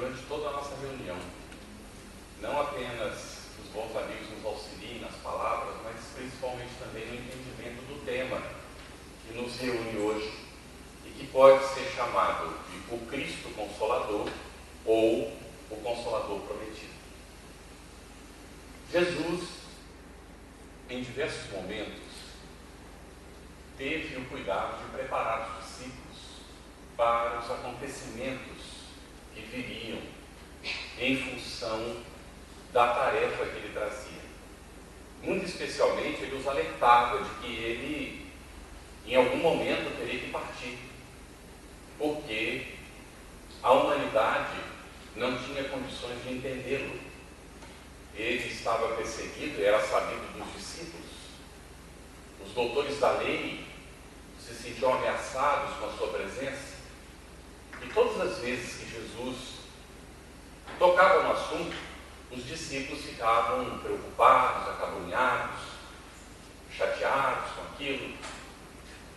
durante toda a nossa reunião. Não apenas os bons amigos nos auxiliem nas palavras, mas principalmente também no entendimento do tema que nos reúne hoje e que pode ser chamado de o Cristo Consolador ou o Consolador Prometido. Jesus, em diversos momentos, teve o cuidado de preparar os discípulos para os acontecimentos que viriam em função da tarefa que ele trazia. Muito especialmente, ele os alertava de que ele, em algum momento, teria que partir, porque a humanidade não tinha condições de entendê-lo. Ele estava perseguido, era sabido dos discípulos. Os doutores da lei se sentiam ameaçados com a sua presença. E todas as vezes que Jesus tocava no assunto, os discípulos ficavam preocupados, acabrunhados, chateados com aquilo.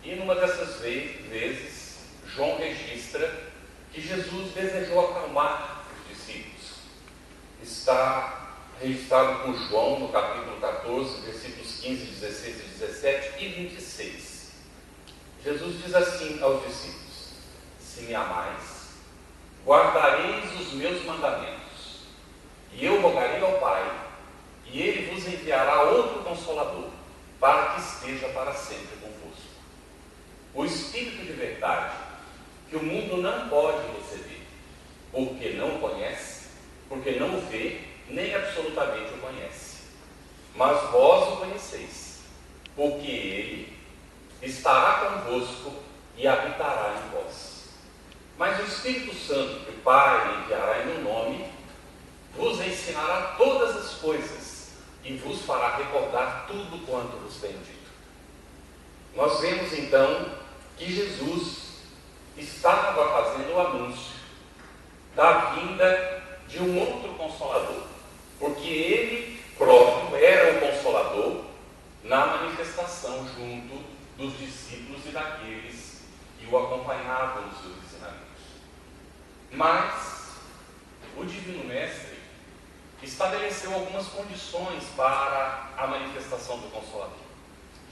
E numa dessas vezes, João registra que Jesus desejou acalmar os discípulos. Está registrado por João no capítulo 14, versículos 15, 16 e 17 e 26. Jesus diz assim aos discípulos: se me amais, guardareis os meus mandamentos, e eu rogarei ao Pai, e ele vos enviará outro Consolador, para que esteja para sempre convosco. O Espírito de verdade, que o mundo não pode receber, porque não o conhece, porque não o vê, nem absolutamente o conhece. Mas vós o conheceis, porque ele estará convosco e habitará em vós. Mas o Espírito Santo, que o Pai enviará em meu nome, vos ensinará todas as coisas e vos fará recordar tudo quanto vos tenho dito. Nós vemos então que Jesus estava fazendo o anúncio da vinda de um outro Consolador, porque ele próprio era o Consolador na manifestação junto dos discípulos e daqueles que o acompanhavam nos seus ensinamentos. Mas o Divino Mestre estabeleceu algumas condições para a manifestação do Consolador.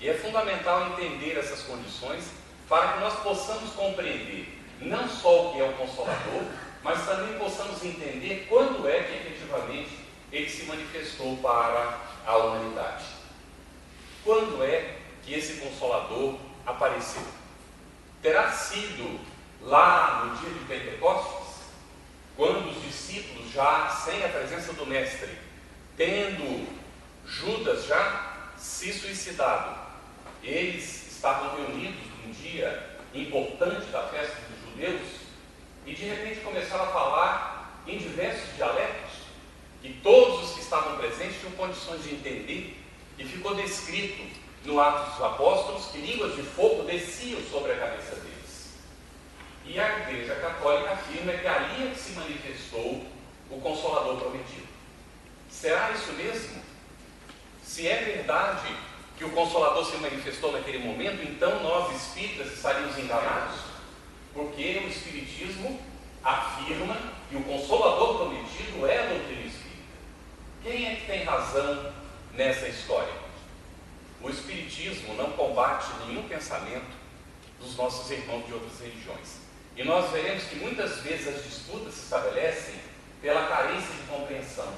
E é fundamental entender essas condições para que nós possamos compreender não só o que é o Consolador, mas também possamos entender quando é que efetivamente ele se manifestou para a humanidade. Quando é que esse Consolador apareceu? Terá sido lá no dia de Pentecostes, quando os discípulos, já sem a presença do Mestre, tendo Judas já se suicidado, eles estavam reunidos num dia importante da festa dos judeus e de repente começaram a falar em diversos dialetos que todos os que estavam presentes tinham condições de entender, e ficou descrito no Atos dos Apóstolos que línguas de fogo desciam sobre a cabeça deles. E a Igreja Católica afirma que ali é que se manifestou o Consolador Prometido. Será isso mesmo? Se é verdade que o Consolador se manifestou naquele momento, então nós espíritas estaríamos enganados, porque o Espiritismo afirma que o Consolador Prometido é a doutrina espírita. Quem é que tem razão nessa história? O Espiritismo não combate nenhum pensamento dos nossos irmãos de outras religiões. E nós veremos que muitas vezes as disputas se estabelecem pela carência de compreensão,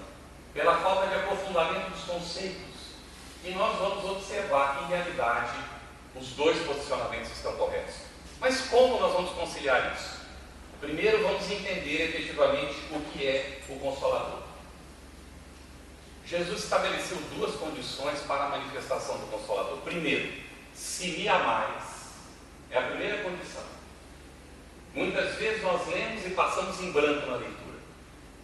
pela falta de aprofundamento dos conceitos. E nós vamos observar que, em realidade, os dois posicionamentos estão corretos. Mas como nós vamos conciliar isso? Primeiro, vamos entender efetivamente o que é o Consolador. Jesus estabeleceu duas condições para a manifestação do Consolador. Primeiro, se me amais, é a primeira condição. Muitas vezes nós lemos e passamos em branco na leitura.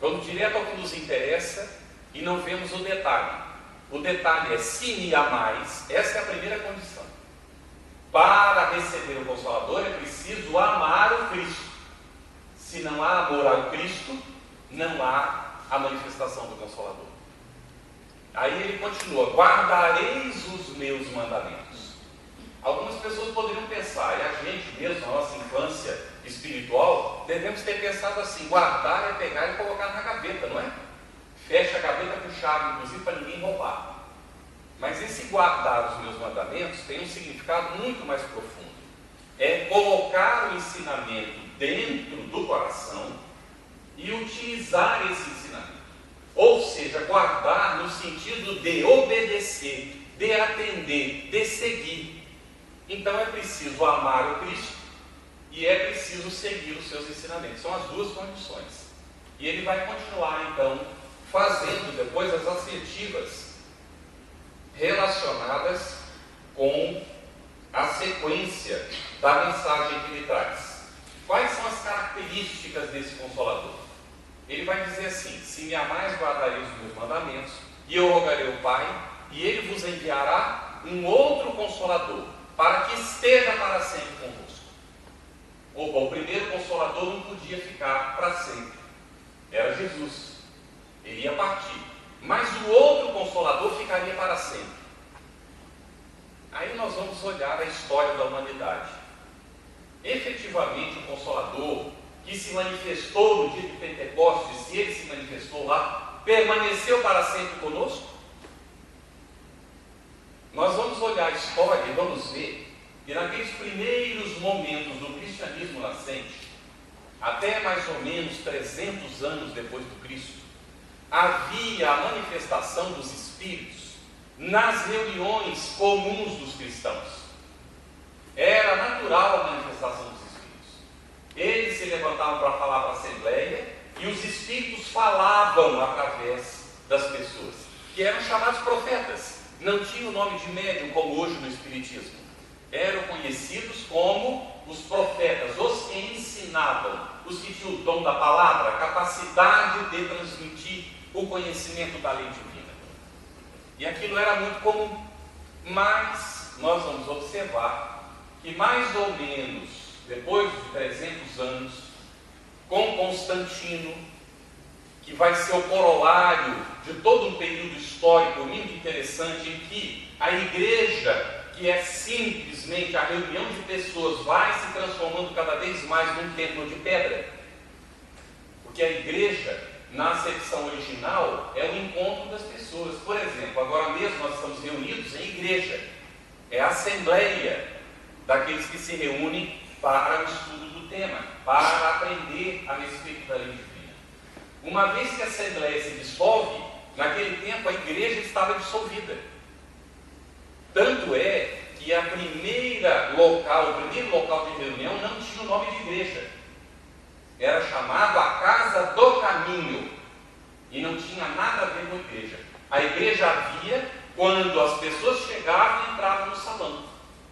Vamos direto ao que nos interessa e não vemos o detalhe. O detalhe é: se me amais, essa é a primeira condição. Para receber o Consolador é preciso amar o Cristo. Se não há amor ao Cristo, não há a manifestação do Consolador. Aí ele continua: guardareis os meus mandamentos. Algumas pessoas poderiam pensar, e a gente mesmo, na nossa infância, espiritual, devemos ter pensado assim: guardar é pegar e colocar na gaveta, não é? Fecha a gaveta com chave, inclusive para ninguém roubar. Mas esse guardar os meus mandamentos tem um significado muito mais profundo. É colocar o ensinamento dentro do coração e utilizar esse ensinamento. Ou seja, guardar no sentido de obedecer, de atender, de seguir. Então é preciso amar o Cristo e é preciso seguir os seus ensinamentos. São as duas condições. E ele vai continuar então fazendo depois as assertivas relacionadas com a sequência da mensagem que ele traz. Quais são as características desse Consolador? Ele vai dizer assim: se me amais, guardareis os meus mandamentos, e eu rogarei ao Pai, e ele vos enviará um outro Consolador, para que esteja para sempre convosco. O primeiro Consolador não podia ficar para sempre, era Jesus, ele ia partir, mas o outro Consolador ficaria para sempre. Aí nós vamos olhar a história da humanidade. Efetivamente, o Consolador que se manifestou no dia de Pentecostes, se ele se manifestou lá, permaneceu para sempre conosco? Nós vamos olhar a história e vamos ver que naqueles primeiros momentos do cristianismo nascente, até mais ou menos 300 anos depois do Cristo, havia a manifestação dos Espíritos nas reuniões comuns dos cristãos. Era natural a manifestação dos Espíritos. Eles se levantavam para falar para a Assembleia e os Espíritos falavam através das pessoas, que eram chamados profetas. Não tinha o nome de médium como hoje no Espiritismo. Eram conhecidos como os profetas, os que ensinavam, os que tinham o dom da palavra, a capacidade de transmitir o conhecimento da lei divina. E aquilo era muito comum. Mas nós vamos observar que mais ou menos depois de 300 anos, com Constantino, que vai ser o corolário de todo um período histórico muito interessante, em que a igreja, que é simplesmente a reunião de pessoas, vai se transformando cada vez mais num templo de pedra. Porque a igreja, na acepção original, é o encontro das pessoas. Por exemplo, agora mesmo nós estamos reunidos em igreja. É a assembleia daqueles que se reúnem para o estudo do tema, para aprender a respeito da lei divina. Uma vez que a Assembleia se dissolve, naquele tempo a igreja estava dissolvida. Tanto é que o primeiro local de reunião não tinha o nome de igreja. Era chamado a Casa do Caminho. E não tinha nada a ver com a igreja. A igreja havia quando as pessoas chegavam e entravam no salão,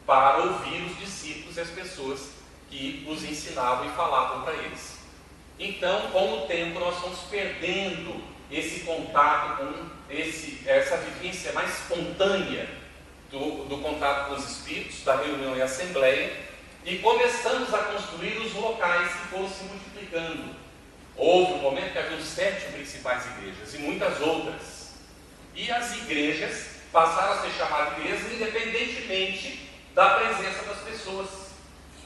para ouvir os discípulos e as pessoas que os ensinavam e falavam para eles. Então, com o tempo, nós fomos perdendo esse contato com essa vivência mais espontânea do contato com os Espíritos, da reunião e assembleia, e começamos a construir os locais que foram se multiplicando. Houve um momento que havia 7 principais igrejas e muitas outras. E as igrejas passaram a ser chamadas de igrejas independentemente da presença das pessoas.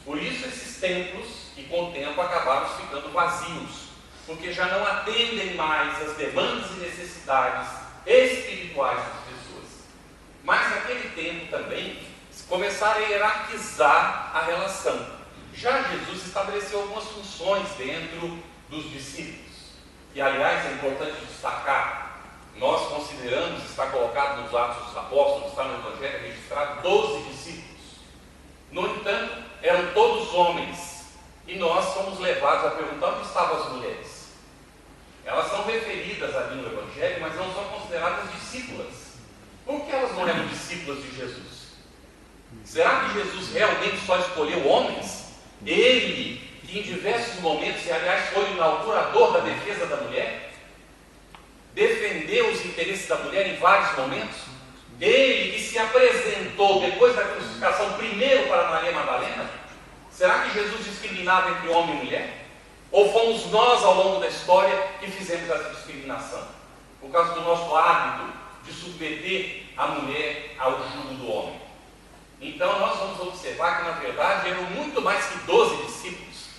Por isso esses templos, que com o tempo acabaram ficando vazios, porque já não atendem mais às demandas e necessidades espirituais das pessoas. Mas naquele tempo também começaram a hierarquizar a relação. Já Jesus estabeleceu algumas funções dentro dos discípulos. E aliás é importante destacar, nós consideramos, está colocado nos Atos dos Apóstolos, está no Evangelho registrado, 12 discípulos. No entanto, eram todos homens, e nós fomos levados a perguntar onde estavam as mulheres. Elas são referidas ali no Evangelho, mas não são consideradas discípulas. Por que elas não eram discípulas de Jesus? Será que Jesus realmente só escolheu homens? Ele, que em diversos momentos, e aliás foi o inaugurador da defesa da mulher, defendeu os interesses da mulher em vários momentos. Ele que se apresentou depois da crucificação primeiro para Maria Madalena. Será que Jesus discriminava entre homem e mulher? Ou fomos nós ao longo da história que fizemos essa discriminação? Por causa do nosso hábito de submeter a mulher ao jugo do homem. Então nós vamos observar que na verdade eram muito mais que 12 discípulos.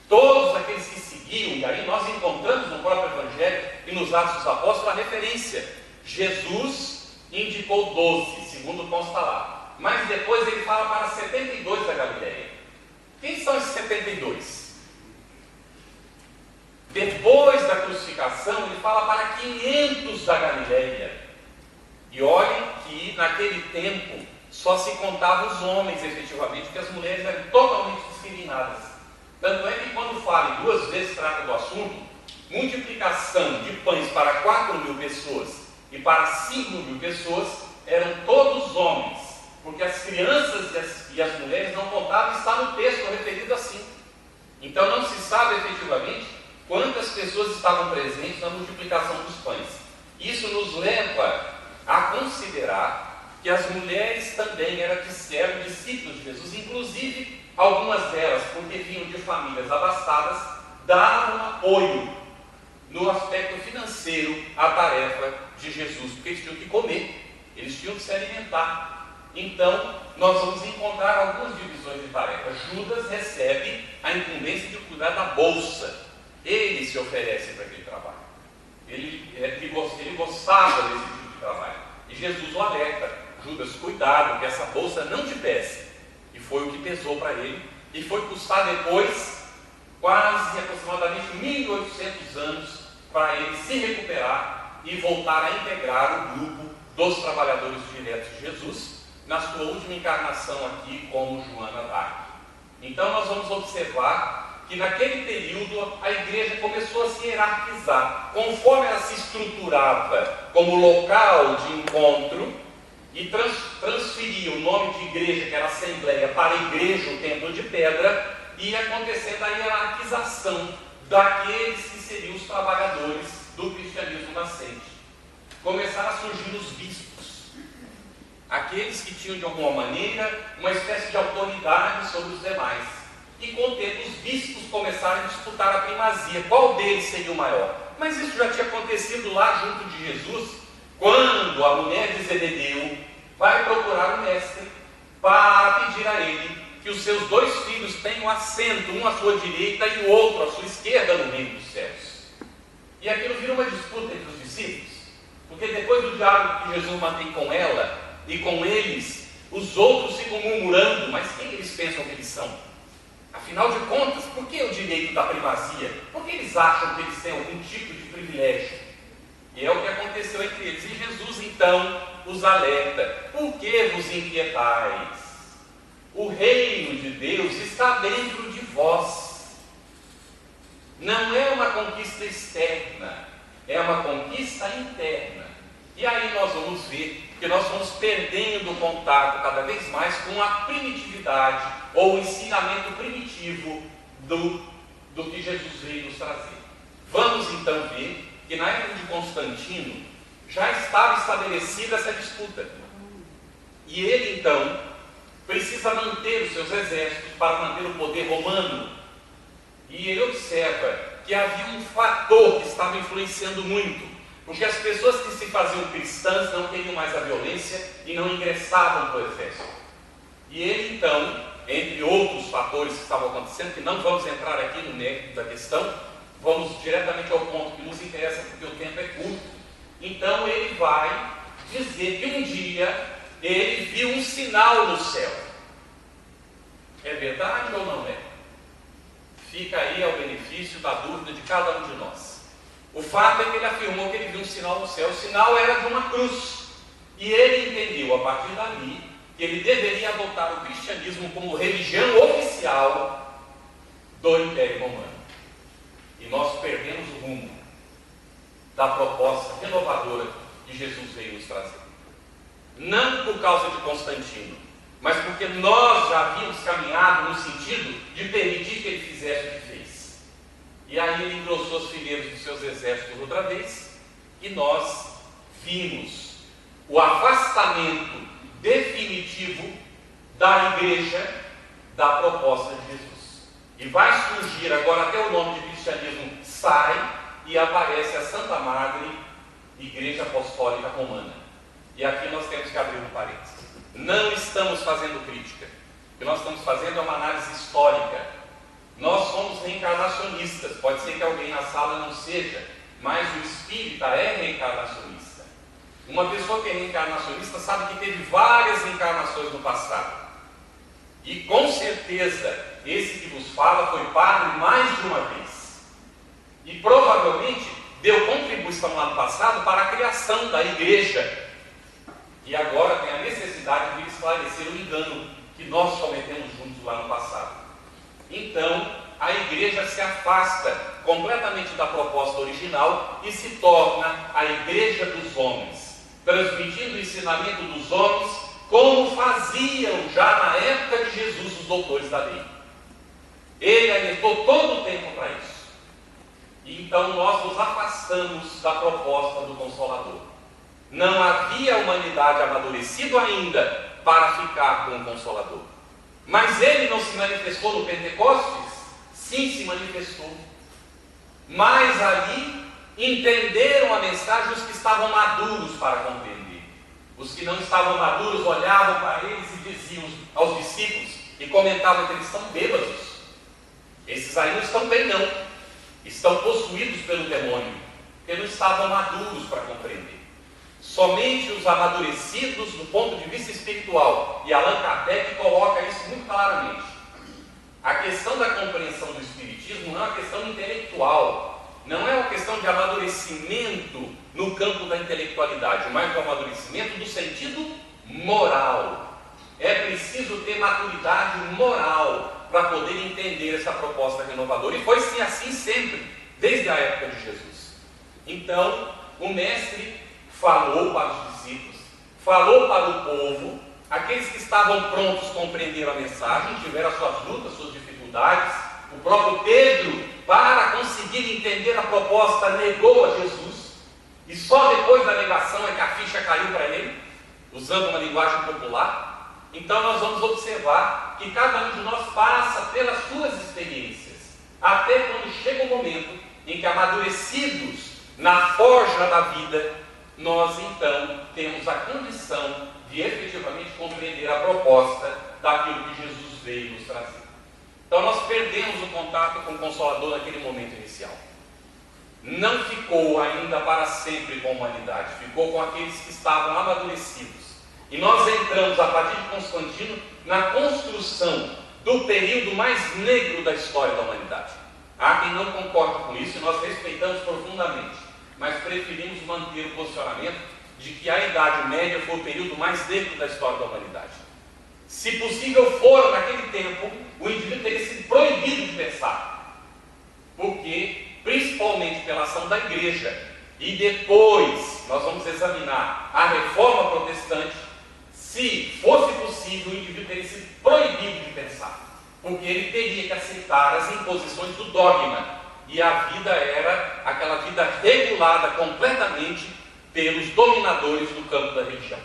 Todos aqueles que seguiam, e aí nós encontramos no próprio Evangelho e nos Atos dos Apóstolos a referência. Jesus indicou 12, segundo consta lá. Mas depois ele fala para 72 da Galileia. Quem são esses 72? Depois da crucificação, ele fala para 500 da Galileia. E olhem que naquele tempo só se contavam os homens efetivamente, porque as mulheres eram totalmente discriminadas. Tanto é que quando fala, e 2 vezes trata do assunto, multiplicação de pães para 4.000 pessoas e para 5.000 pessoas, eram todos homens, porque as crianças e as mulheres não contavam, está no texto referido assim. Então não se sabe efetivamente quantas pessoas estavam presentes na multiplicação dos pães. Isso nos leva a considerar que as mulheres também eram discípulos de Jesus, inclusive algumas delas, porque vinham de famílias abastadas, davam apoio no aspecto financeiro à tarefa de Jesus, porque eles tinham que comer, eles tinham que se alimentar. Então, nós vamos encontrar algumas divisões de tarefa. Judas recebe a incumbência de cuidar da bolsa. Ele se oferece para aquele trabalho. Ele gostava desse tipo de trabalho. E Jesus o alerta: Judas, cuidado, que essa bolsa não te pese. E foi o que pesou para ele. E foi custar depois quase aproximadamente 1.800 anos para ele se recuperar e voltar a integrar o grupo dos trabalhadores diretos de Jesus na sua última encarnação aqui como Joana d'Arc. Então nós vamos observar que naquele período a igreja começou a se hierarquizar, conforme ela se estruturava como local de encontro e transferia o nome de igreja, que era Assembleia, para a igreja, o templo de pedra, ia acontecendo a hierarquização daqueles que seriam os trabalhadores do cristianismo nascente. Começaram a surgir os bispos, aqueles que tinham de alguma maneira uma espécie de autoridade sobre os demais. E com o tempo os bispos começaram a disputar a primazia, qual deles seria o maior. Mas isso já tinha acontecido lá junto de Jesus, quando a mulher de Zebedeu vai procurar o mestre para pedir a ele que os seus 2 filhos tenham assento, um à sua direita e o outro à sua esquerda no reino dos céus. E aquilo vira uma disputa entre os discípulos, porque depois do diálogo que Jesus mantém com ela e com eles, os outros ficam murmurando: mas quem eles pensam que eles são? Afinal de contas, por que o direito da primazia? Por que eles acham que eles têm algum tipo de privilégio? E é o que aconteceu entre eles. E Jesus então os alerta: por que vos inquietais? O reino de Deus está dentro de vós. Não é uma conquista externa, é uma conquista interna. E aí nós vamos ver que nós vamos perdendo o contato cada vez mais com a primitividade ou o ensinamento primitivo do que Jesus veio nos trazer. Vamos então ver que na época de Constantino já estava estabelecida essa disputa. E ele então precisa manter os seus exércitos para manter o poder romano. E ele observa que havia um fator que estava influenciando muito, porque as pessoas que se faziam cristãs não queriam mais a violência e não ingressavam para o exército. E ele então, entre outros fatores que estavam acontecendo, que não vamos entrar aqui no mérito da questão, vamos diretamente ao ponto que nos interessa, porque o tempo é curto. Então ele vai dizer que um dia ele viu um sinal no céu. É verdade ou não é? Fica aí ao benefício da dúvida de cada um de nós. O fato é que ele afirmou que ele viu um sinal no céu. O sinal era de uma cruz. E ele entendeu, a partir dali, que ele deveria adotar o cristianismo como religião oficial do Império Romano. E nós perdemos o rumo da proposta renovadora que Jesus veio nos trazer. Não por causa de Constantino, mas porque nós já havíamos caminhado no sentido de permitir que ele fizesse o que fez. E aí ele engrossou os fileiros dos seus exércitos outra vez, e nós vimos o afastamento definitivo da igreja da proposta de Jesus. E vai surgir agora, até o nome de cristianismo sai, e aparece a Santa Madre Igreja Apostólica Romana. E aqui nós temos que abrir um parênteses. Não estamos fazendo crítica. O que nós estamos fazendo é uma análise histórica. Nós somos reencarnacionistas. Pode ser que alguém na sala não seja, mas o espírita é reencarnacionista. Uma pessoa que é reencarnacionista sabe que teve várias reencarnações no passado. E com certeza, esse que vos fala foi padre mais de uma vez. E provavelmente deu contribuição lá no passado para a criação da igreja. E agora tem a necessidade de esclarecer o engano que nós cometemos juntos lá no passado. Então, a igreja se afasta completamente da proposta original e se torna a igreja dos homens, transmitindo o ensinamento dos homens como faziam já na época de Jesus os doutores da lei. Ele alertou todo o tempo para isso. E então nós nos afastamos da proposta do Consolador. Não havia a humanidade amadurecido ainda para ficar com o Consolador. Mas ele não se manifestou no Pentecostes? Sim, se manifestou. Mas ali entenderam a mensagem os que estavam maduros para compreender. Os que não estavam maduros olhavam para eles e diziam aos discípulos e comentavam que eles estão bêbados. Esses aí não estão bem não. Estão possuídos pelo demônio, porque não estavam maduros para compreender. Somente os amadurecidos do ponto de vista espiritual, e Allan Kardec coloca isso muito claramente. A questão da compreensão do Espiritismo não é uma questão intelectual, não é uma questão de amadurecimento no campo da intelectualidade, mas o amadurecimento do sentido moral. É preciso ter maturidade moral para poder entender essa proposta renovadora, e foi sim assim sempre, desde a época de Jesus. Então, o mestre falou para os discípulos, falou para o povo, aqueles que estavam prontos compreenderam a mensagem, tiveram as suas lutas, suas dificuldades. O próprio Pedro, para conseguir entender a proposta, negou a Jesus, e só depois da negação é que a ficha caiu para ele, usando uma linguagem popular. Então nós vamos observar que cada um de nós passa pelas suas experiências, até quando chega o momento em que, amadurecidos na forja da vida, nós então temos a condição de efetivamente compreender a proposta daquilo que Jesus veio nos trazer. Então nós perdemos o contato com o Consolador naquele momento inicial. Não ficou ainda para sempre com a humanidade, ficou com aqueles que estavam amadurecidos. E nós entramos, a partir de Constantino, na construção do período mais negro da história da humanidade. Há quem não concorda com isso e nós respeitamos profundamente, mas preferimos manter o posicionamento de que a Idade Média foi o período mais negro da história da humanidade. Se possível for, naquele tempo, o indivíduo teria sido proibido de pensar, porque, principalmente pela ação da igreja, e depois nós vamos examinar a reforma protestante, se fosse possível, o indivíduo teria sido proibido de pensar, porque ele teria que aceitar as imposições do dogma, e a vida era aquela vida regulada completamente pelos dominadores do campo da religião.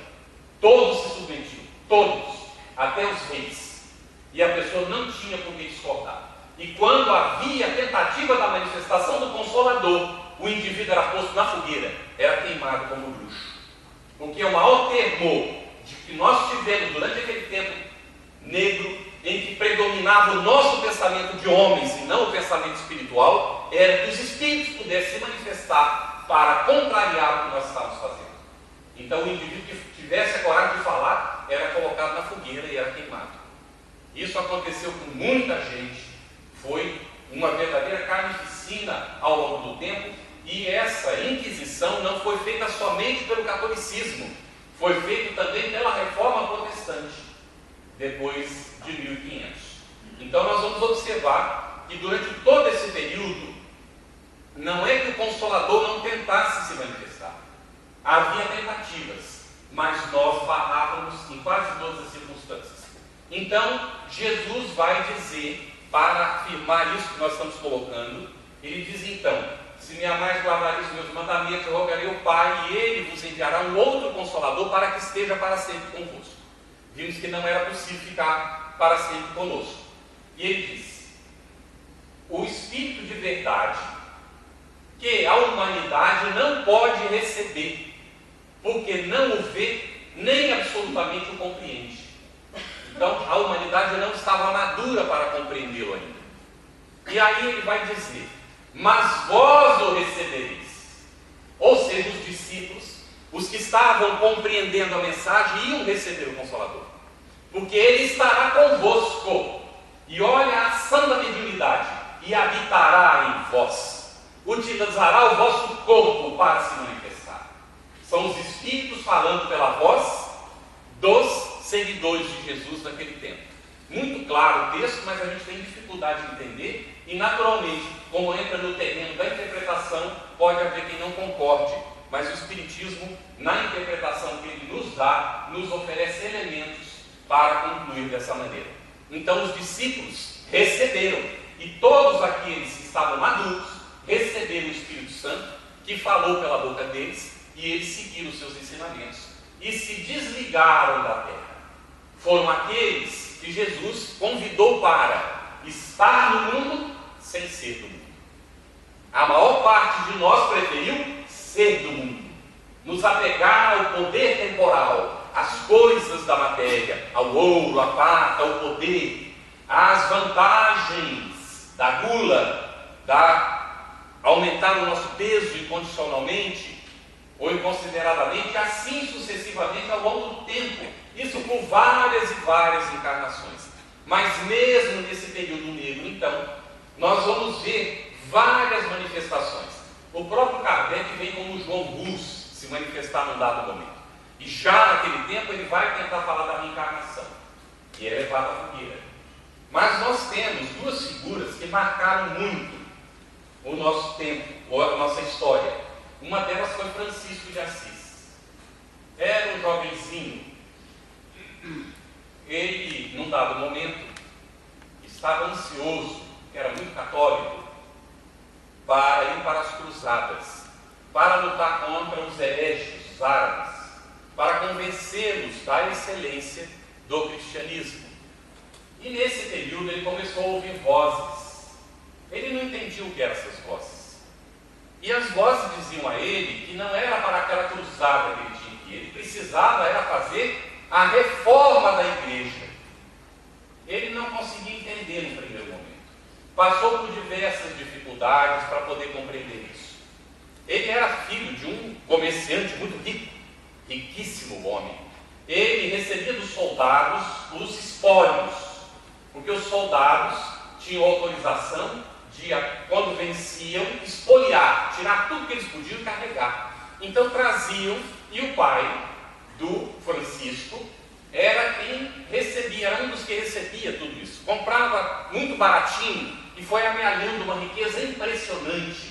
Todos se submetiam, todos, até os reis, e a pessoa não tinha por que discordar. E quando havia a tentativa da manifestação do Consolador, o indivíduo era posto na fogueira, era queimado como bruxo. Porque o maior temor de que nós tivemos durante aquele tempo negro, em que predominava o nosso pensamento de homens e não o pensamento espiritual, era que os espíritos pudessem se manifestar para contrariar o que nós estávamos fazendo. Então o indivíduo que tivesse a coragem de falar era colocado na fogueira e era queimado. Isso aconteceu com muita gente, foi uma verdadeira carnificina ao longo do tempo, e essa inquisição não foi feita somente pelo catolicismo, foi feita também pela reforma protestante, depois de 1500. Então nós vamos observar que durante todo esse período, não é que o Consolador não tentasse se manifestar. Havia tentativas, mas nós barrávamos em quase todas as circunstâncias. Então, Jesus vai dizer, para afirmar isso que nós estamos colocando, ele diz então: se me amais, guardareis os meus mandamentos, eu rogarei ao Pai, e ele vos enviará um outro Consolador para que esteja para sempre convosco. Vimos que não era possível ficar para sempre conosco. E ele diz: o Espírito de verdade, que a humanidade não pode receber, porque não o vê, nem absolutamente o compreende. Então, a humanidade não estava madura para compreendê-lo ainda. E aí ele vai dizer: mas vós o recebereis. Ou seja, os discípulos, os que estavam compreendendo a mensagem, iam receber o Consolador, porque ele estará convosco. E olha a ação da mediunidade: e habitará em vós, utilizará o vosso corpo para se manifestar. São os Espíritos falando pela voz dos seguidores de Jesus naquele tempo. Muito claro o texto, mas a gente tem dificuldade de entender, e naturalmente, como entra no terreno da interpretação, pode haver quem não concorde, mas o Espiritismo, na interpretação que ele nos dá, nos oferece elementos para concluir dessa maneira. Então os discípulos receberam, e todos aqueles que estavam maduros receberam o Espírito Santo, que falou pela boca deles, e eles seguiram os seus ensinamentos e se desligaram da terra. Foram aqueles que Jesus convidou para estar no mundo sem ser do mundo. A maior parte de nós preferiu ser do mundo, nos apegar ao poder temporal, às coisas da matéria, ao ouro, à prata, ao poder, às vantagens da gula, aumentar o nosso peso incondicionalmente ou inconsideradamente, assim sucessivamente ao longo do tempo. Isso por várias e várias encarnações. Mas mesmo nesse período negro, então, nós vamos ver várias manifestações. O próprio Kardec vem como João Rus se manifestar num dado momento. E já naquele tempo ele vai tentar falar da reencarnação, e é levado à fogueira. Mas nós temos duas figuras que marcaram muito o nosso tempo, ou a nossa história. Uma delas foi Francisco de Assis. Era um jovenzinho. Ele, num dado momento, estava ansioso, era muito católico, para ir para as cruzadas, para lutar contra os hereges, os árabes, para convencê-los da excelência do cristianismo. E nesse período ele começou a ouvir vozes. Ele não entendia o que eram essas vozes. E as vozes diziam a ele que não era para aquela cruzada que ele tinha que ir, ele precisava era fazer a reforma da igreja. Ele não conseguia entender no primeiro momento. Passou por diversas dificuldades para poder compreender isso. Ele era filho de um comerciante muito rico, riquíssimo homem. Ele recebia dos soldados os espólios, porque os soldados tinham autorização de, quando venciam, espoliar, tirar tudo que eles podiam e carregar. Então traziam, e o pai do Francisco era quem recebia, era um dos que recebia tudo isso. Comprava muito baratinho e foi amealhando uma riqueza impressionante.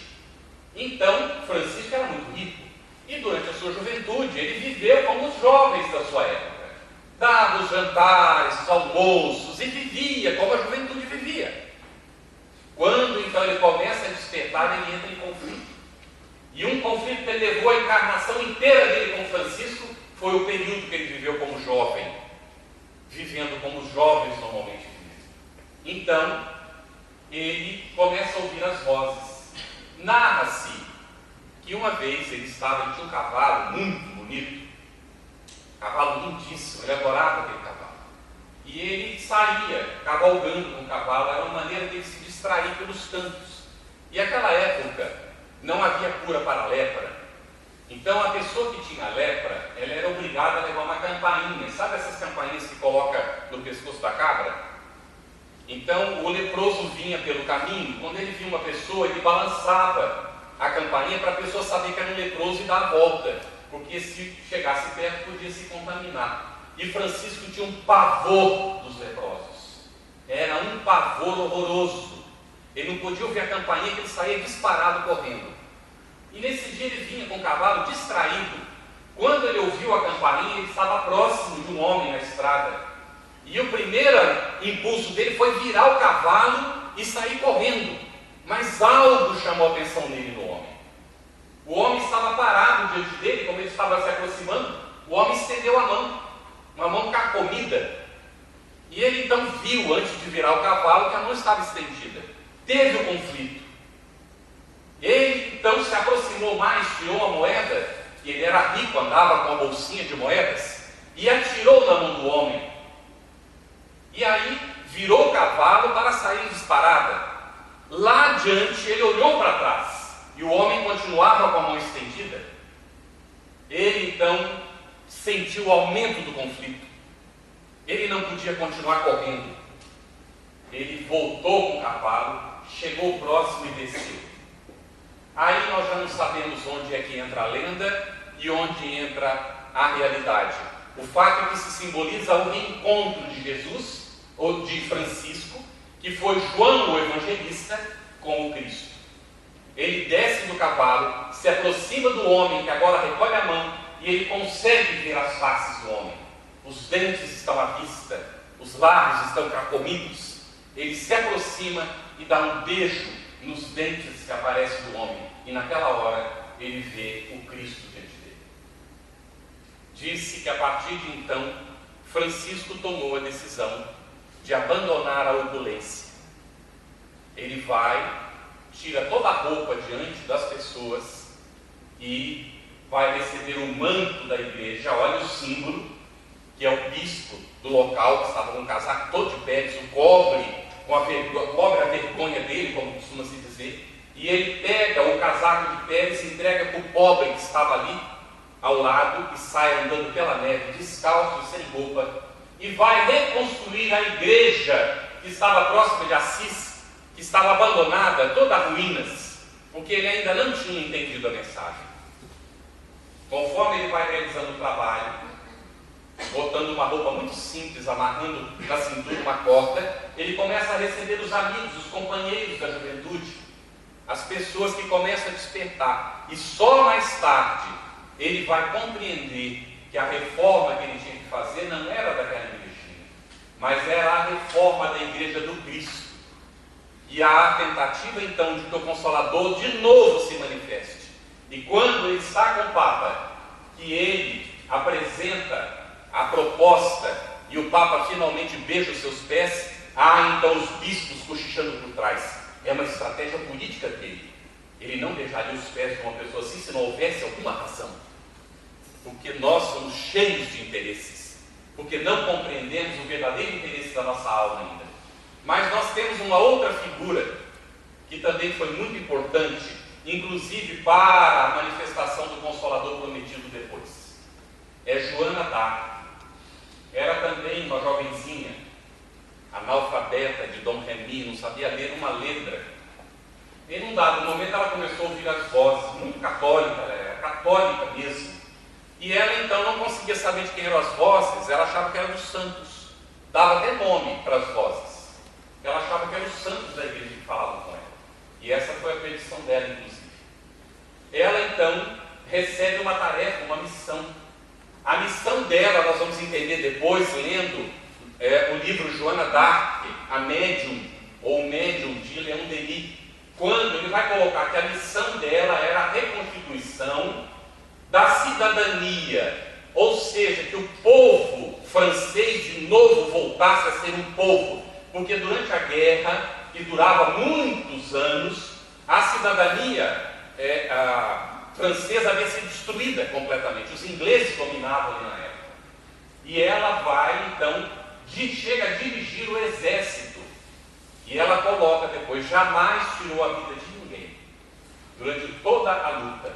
Então, Francisco era muito rico. E durante a sua juventude, ele viveu como os jovens da sua época. Dava os jantares, os almoços, e vivia como a juventude vivia. Quando então ele começa a despertar, ele entra em conflito. E um conflito que ele levou a encarnação inteira dele com Francisco foi o período que ele viveu como jovem, vivendo como os jovens normalmente vivem. Então, ele começa a ouvir as vozes. Narra-se que uma vez ele tinha um cavalo muito bonito, cavalo lindíssimo, ele adorava aquele cavalo. E ele saía cavalgando com o cavalo, era uma maneira dele se distrair pelos campos. E naquela época não havia cura para a lepra. Então a pessoa que tinha lepra, ela era obrigada a levar uma campainha. Sabe essas campainhas que coloca no pescoço da cabra? Então o leproso vinha pelo caminho, quando ele via uma pessoa, ele balançava a campainha para a pessoa saber que era um leproso e dar a volta, porque se chegasse perto podia se contaminar. E Francisco tinha um pavor dos leprosos. Era um pavor horroroso. Ele não podia ouvir a campainha, que ele saía disparado correndo. E nesse dia ele vinha com o cavalo distraído. Quando ele ouviu a campainha, ele estava próximo de um homem na estrada. E o primeiro impulso dele foi virar o cavalo e sair correndo. Mas algo chamou a atenção nele no homem. O homem estava parado diante dele, como ele estava se aproximando, o homem estendeu a mão, uma mão carcomida. E ele então viu, antes de virar o cavalo, que a mão estava estendida. Teve o conflito. Ele então se aproximou mais, tirou uma moeda, e ele era rico, andava com uma bolsinha de moedas, e atirou na mão do homem. E aí virou o cavalo para sair disparada. Lá adiante, ele olhou para trás e o homem continuava com a mão estendida. Ele então sentiu o aumento do conflito. Ele não podia continuar correndo. Ele voltou com o cavalo, chegou próximo e desceu. Aí nós já não sabemos onde é que entra a lenda e onde entra a realidade. O fato é que se simboliza o reencontro de Jesus, ou de Francisco, que foi João o Evangelista, com o Cristo. Ele desce do cavalo, se aproxima do homem que agora recolhe a mão e ele consegue ver as faces do homem. Os dentes estão à vista, os lábios estão carcomidos. Ele se aproxima e dá um beijo nos dentes que aparecem do homem. E naquela hora ele vê o Cristo diante dele. Disse que a partir de então, Francisco tomou a decisão de abandonar a opulência. Ele vai, tira toda a roupa diante das pessoas e vai receber o manto da igreja. Olha o símbolo, que é o bispo do local, que estava com um casaco todo de peles, o cobre a vergonha dele, como costuma se dizer, e ele pega o casaco de peles e entrega para o pobre que estava ali ao lado e sai andando pela neve, descalço, sem roupa, e vai reconstruir a igreja que estava próxima de Assis, que estava abandonada, toda a ruínas, porque ele ainda não tinha entendido a mensagem. Conforme ele vai realizando o trabalho, botando uma roupa muito simples, amarrando na cintura uma corda, ele começa a receber os amigos, os companheiros da juventude, as pessoas que começam a despertar. E só mais tarde ele vai compreender que a reforma que ele tinha que fazer não era daquela igrejinha, mas era a reforma da igreja do Cristo. E há a tentativa então de que o Consolador de novo se manifeste. E quando ele está com o Papa, que ele apresenta a proposta e o Papa finalmente beija os seus pés, há então os bispos cochichando por trás. É uma estratégia política dele. Ele não beijaria os pés de uma pessoa assim se não houvesse alguma razão. Porque nós somos cheios de interesses. Porque não compreendemos o verdadeiro interesse da nossa alma ainda. Mas nós temos uma outra figura que também foi muito importante, inclusive para a manifestação do Consolador prometido depois. É Joana d'Arc. Era também uma jovenzinha, analfabeta de Dom Remy, não sabia ler uma letra. Em um dado momento ela começou a ouvir as vozes, muito católica, ela era católica mesmo. E ela então não conseguia saber de quem eram as vozes, ela achava que eram dos santos. Dava até nome para as vozes. Ela achava que eram os santos da igreja que falavam com ela. E essa foi a petição dela, inclusive. Ela então recebe uma tarefa, uma missão. A missão dela, nós vamos entender depois, lendo o livro Joana d'Arc, a médium, ou o médium de Leon Denis, quando ele vai colocar que a missão dela era a reconstituição da cidadania, ou seja, que o povo francês de novo voltasse a ser um povo, porque durante a guerra, que durava muitos anos, a cidadania francesa havia sido destruída completamente. Os ingleses dominavam ali na época. E ela vai, então, chega a dirigir o exército. E ela coloca depois, jamais tirou a vida de ninguém. Durante toda a luta,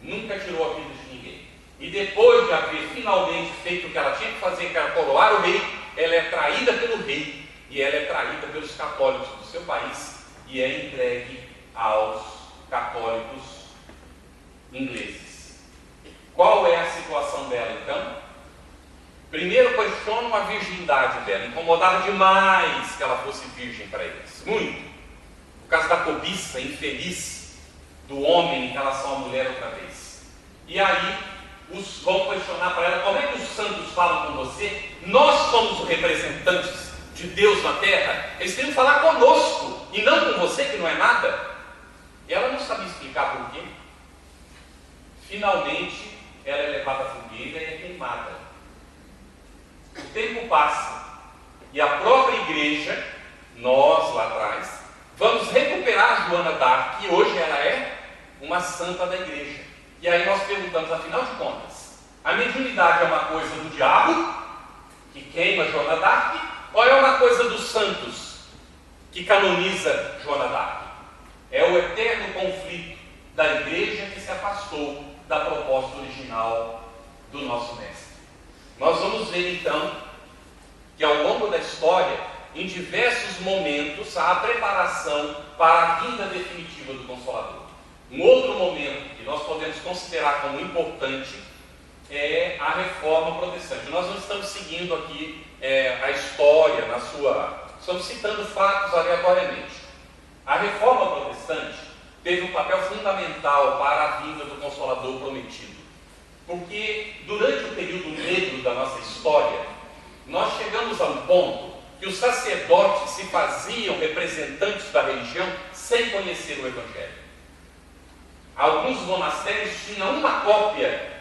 nunca tirou a vida de ninguém. E depois de haver finalmente feito o que ela tinha que fazer, que era coroar o rei, ela é traída pelo rei. E ela é traída pelos católicos do seu país. E é entregue aos católicos ingleses. Qual é a situação dela então? Primeiro questionam a virgindade dela. Incomodava demais que ela fosse virgem para eles. Muito. Por causa da cobiça infeliz do homem em relação à mulher outra vez. E aí vão questionar para ela: como é que os santos falam com você? Nós somos os representantes de Deus na terra. Eles queriam falar conosco e não com você, que não é nada. E ela não sabia explicar por quê. Finalmente, ela é levada à fogueira e é queimada. O tempo passa e a própria igreja, nós lá atrás, vamos recuperar Joana d'Arc, que hoje ela é uma santa da igreja. E aí nós perguntamos, afinal de contas, a mediunidade é uma coisa do diabo, que queima Joana d'Arc, ou é uma coisa dos santos, que canoniza Joana d'Arc. É o eterno conflito da igreja que se afastou da proposta original do nosso mestre. Nós vamos ver então que ao longo da história, em diversos momentos, há a preparação para a vinda definitiva do Consolador. Um outro momento que nós podemos considerar como importante é a Reforma Protestante. Nós não estamos seguindo aqui a história estamos citando fatos aleatoriamente. A Reforma Protestante teve um papel fundamental para a vinda do Consolador prometido, porque durante o período negro da nossa história, nós chegamos a um ponto que os sacerdotes se faziam representantes da religião sem conhecer o Evangelho. Alguns monastérios tinham uma cópia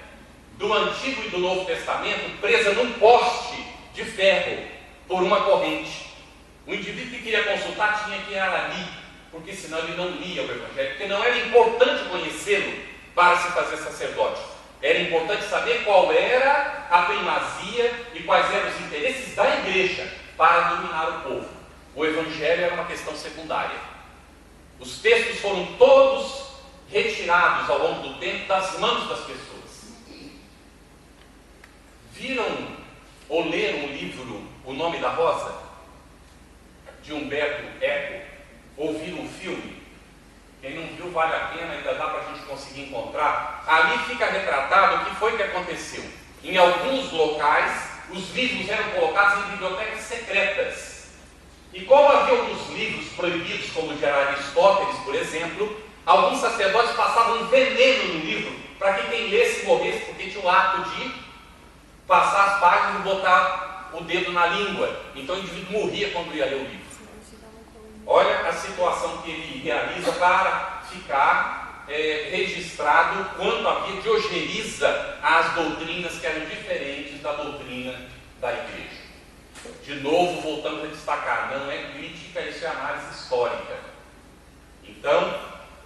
do Antigo e do Novo Testamento presa num poste de ferro por uma corrente. O indivíduo que queria consultar tinha que ir ali, porque senão ele não lia o Evangelho, porque não era importante conhecê-lo para se fazer sacerdote. Era importante saber qual era a primazia e quais eram os interesses da igreja para dominar o povo. O Evangelho era uma questão secundária. Os textos foram todos retirados ao longo do tempo das mãos das pessoas. Viram ou leram o livro O Nome da Rosa, de Humberto Eco? Ou viram o filme? Quem não viu, vale a pena, ainda dá para a gente conseguir encontrar. Ali fica retratado o que foi que aconteceu. Em alguns locais, os livros eram colocados em bibliotecas secretas. E como havia alguns livros proibidos, como o de Aristóteles, por exemplo, alguns sacerdotes passavam um veneno no livro para que quem lesse morresse, porque tinha o ato de passar as páginas e botar o dedo na língua. Então o indivíduo morria quando ia ler o livro. Olha a situação que ele realiza para ficar registrado quanto havia de ojeriza às doutrinas que eram diferentes da doutrina da igreja. De novo, voltamos a destacar, não é crítica, isso é análise histórica. Então,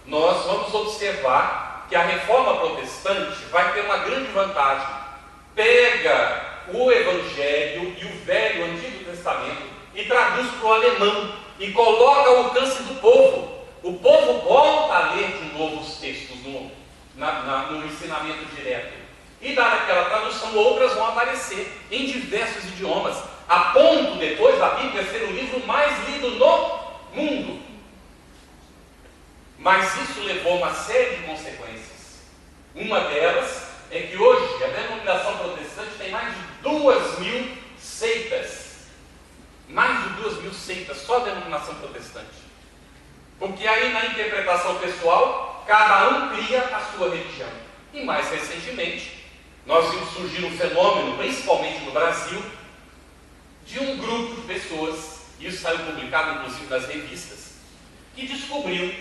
nós vamos observar que a Reforma Protestante vai ter uma grande vantagem. Pega o Evangelho e o Velho, o Antigo Testamento e traduz para o alemão e coloca ao alcance do povo. O povo volta a ler de novo os textos no ensinamento direto. E daquela tradução, outras vão aparecer em diversos idiomas, a ponto depois da Bíblia ser o livro mais lido no mundo. Mas isso levou uma série de consequências. Uma delas é que hoje a denominação protestante tem mais de 2.000 seitas. Mais de 2.000 seitas, só a denominação protestante. Porque aí na interpretação pessoal, cada um cria a sua religião. E mais recentemente, nós vimos surgir um fenômeno, principalmente no Brasil, de um grupo de pessoas, isso saiu publicado inclusive nas revistas, que descobriu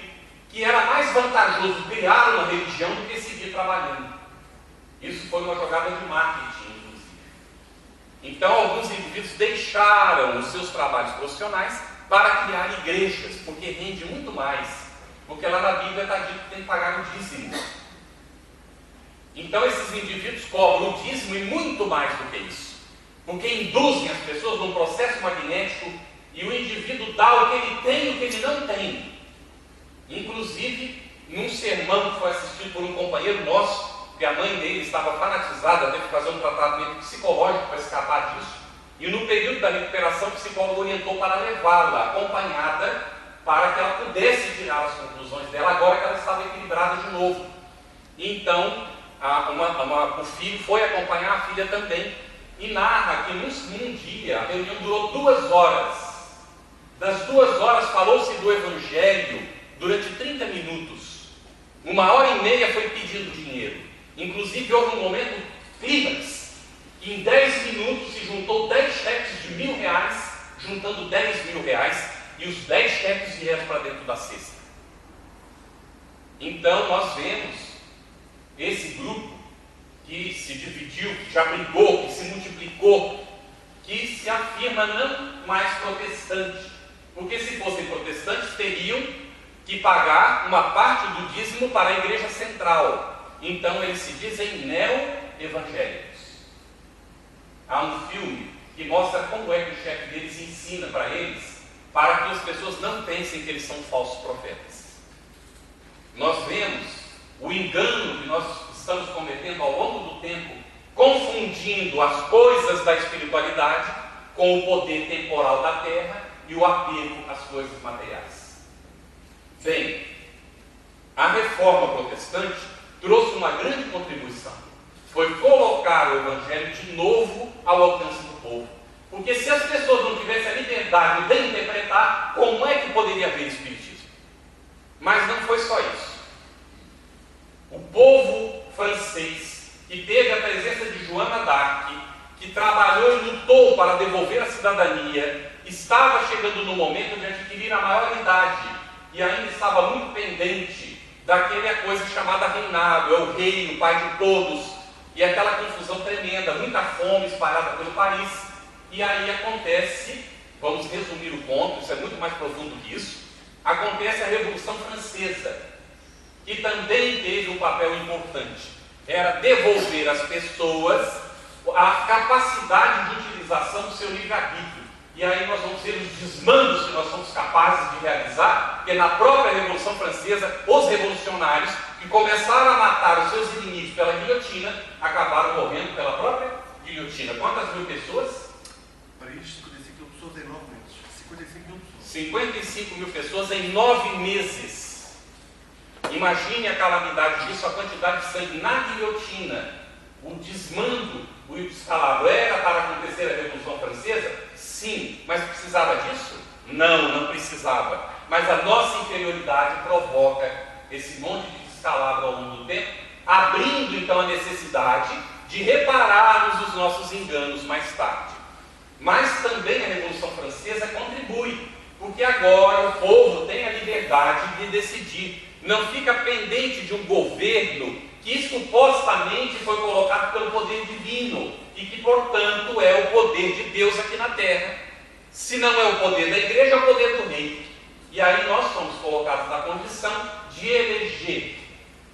que era mais vantajoso criar uma religião do que seguir trabalhando. Isso foi uma jogada de marketing, inclusive. Então, alguns indivíduos deixaram os seus trabalhos profissionais para criar igrejas, porque rende muito mais. Porque lá na Bíblia está dito que tem que pagar o dízimo. Então, esses indivíduos cobram o dízimo e muito mais do que isso. Porque induzem as pessoas num processo magnético e o indivíduo dá o que ele tem e o que ele não tem. Inclusive, num sermão que foi assistido por um companheiro nosso, que a mãe dele estava fanatizada, teve que fazer um tratamento psicológico para escapar disso, e no período da recuperação, o psicólogo orientou para levá-la acompanhada, para que ela pudesse tirar as conclusões dela, agora que ela estava equilibrada de novo. Então, o filho foi acompanhar a filha também, e narra que num dia a reunião durou 2 horas. Das 2 horas falou-se do Evangelho durante 30 minutos. 1h30 foi pedindo dinheiro. Inclusive houve um momento clímax, que em 10 minutos se juntou 10 cheques de R$1.000, juntando R$10.000, e os 10 cheques vieram para dentro da cesta. Então nós vemos esse grupo que se dividiu, que já brigou, que se multiplicou, que se afirma não mais protestante, porque se fossem protestantes teriam que pagar uma parte do dízimo para a igreja central. Então eles se dizem neo-evangélicos. Há um filme que mostra como é que o chefe deles ensina para eles para que as pessoas não pensem que eles são falsos profetas. Nós vemos o engano que nós estamos cometendo ao longo do tempo, confundindo as coisas da espiritualidade com o poder temporal da terra e o apego às coisas materiais. Bem, a reforma protestante trouxe uma grande contribuição. Foi colocar o Evangelho de novo ao alcance do povo. Porque se as pessoas não tivessem a liberdade de interpretar, como é que poderia haver Espiritismo? Mas não foi só isso. O povo francês, que teve a presença de Joana d'Arc, que trabalhou e lutou para devolver a cidadania, estava chegando no momento de adquirir a maioridade e ainda estava muito pendente daquela coisa chamada reinado, é o rei, o pai de todos, e aquela confusão tremenda, muita fome espalhada pelo país. E aí acontece, vamos resumir o ponto, isso é muito mais profundo que isso, acontece a Revolução Francesa, que também teve um papel importante, era devolver às pessoas a capacidade de utilização do seu livre-arbítrio. E aí nós vamos ver os desmandos que nós somos capazes de realizar, porque na própria Revolução Francesa, os revolucionários que começaram a matar os seus inimigos pela guilhotina, acabaram morrendo pela própria guilhotina. Quantas mil pessoas? Para isso, 55 mil pessoas em 9 meses. 55 mil pessoas. 55 mil pessoas em 9 meses. Imagine a calamidade disso, a quantidade de sangue na guilhotina, o desmando, o descalabro. Era para acontecer a Revolução Francesa? Sim, mas precisava disso? Não, não precisava. Mas a nossa inferioridade provoca esse monte de descalabro ao longo do tempo, abrindo então a necessidade de repararmos os nossos enganos mais tarde. Mas também a Revolução Francesa contribui, porque agora o povo tem a liberdade de decidir, não fica pendente de um governo que supostamente foi colocado pelo poder divino e que, portanto, é o poder de Deus aqui na terra. Se não é o poder da igreja, é o poder do rei. E aí nós somos colocados na condição de eleger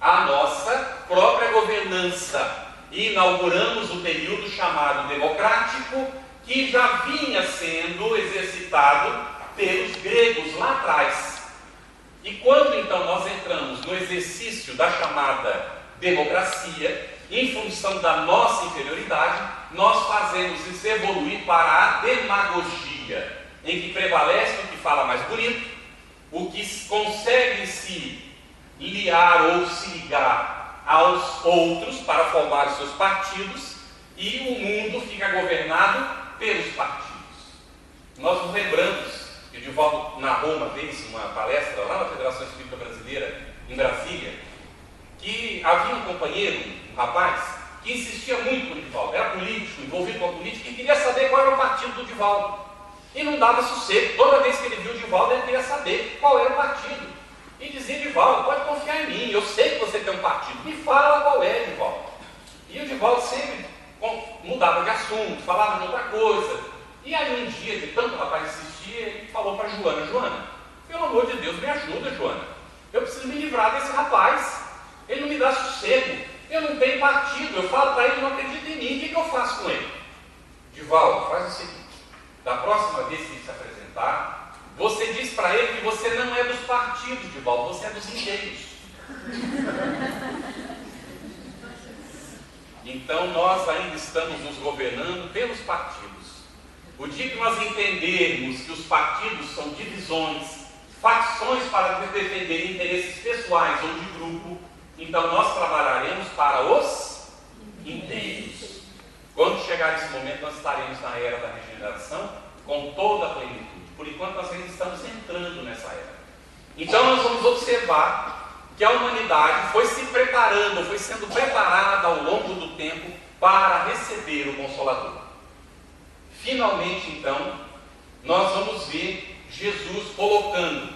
a nossa própria governança. E inauguramos o período chamado democrático, que já vinha sendo exercitado pelos gregos lá atrás. E quando então nós entramos no exercício da chamada democracia, em função da nossa inferioridade, nós fazemos isso evoluir para a demagogia, em que prevalece o que fala mais bonito, o que consegue se liar ou se ligar aos outros para formar os seus partidos, e o mundo fica governado pelos partidos. Nós nos lembramos que Divaldo narrou uma vez uma palestra lá na Federação Espírita Brasileira, em Brasília, que havia um companheiro, um rapaz, que insistia muito com o Divaldo, era político, envolvido com a política, e queria saber qual era o partido do Divaldo. E não dava sossego. Toda vez que ele viu o Divaldo, ele queria saber qual era o partido. E dizia: Divaldo, pode confiar em mim, eu sei que você tem um partido, me fala qual é, Divaldo. E o Divaldo sempre mudava de assunto, falava de outra coisa. E aí um dia, de tanto o rapaz insistir, ele falou para Joana: Joana, pelo amor de Deus, me ajuda, Joana. Eu preciso me livrar desse rapaz. Ele não me dá sossego. Eu não tenho partido. Eu falo para ele, não acredita em mim. O que eu faço com ele? Divaldo, faz o seguinte: da próxima vez que ele se apresentar, você diz para ele que você não é dos partidos, Divaldo, você é dos inteiros. Então nós ainda estamos nos governando pelos partidos. O dia que nós entendermos que os partidos são divisões, facções para defender interesses pessoais ou de grupo, então nós trabalharemos para os inteiros. Quando chegar esse momento, nós estaremos na era da regeneração com toda a plenitude. Por enquanto, nós ainda estamos entrando nessa era. Então, nós vamos observar que a humanidade foi se preparando, foi sendo preparada ao longo do tempo para receber o Consolador. Finalmente, então, nós vamos ver Jesus colocando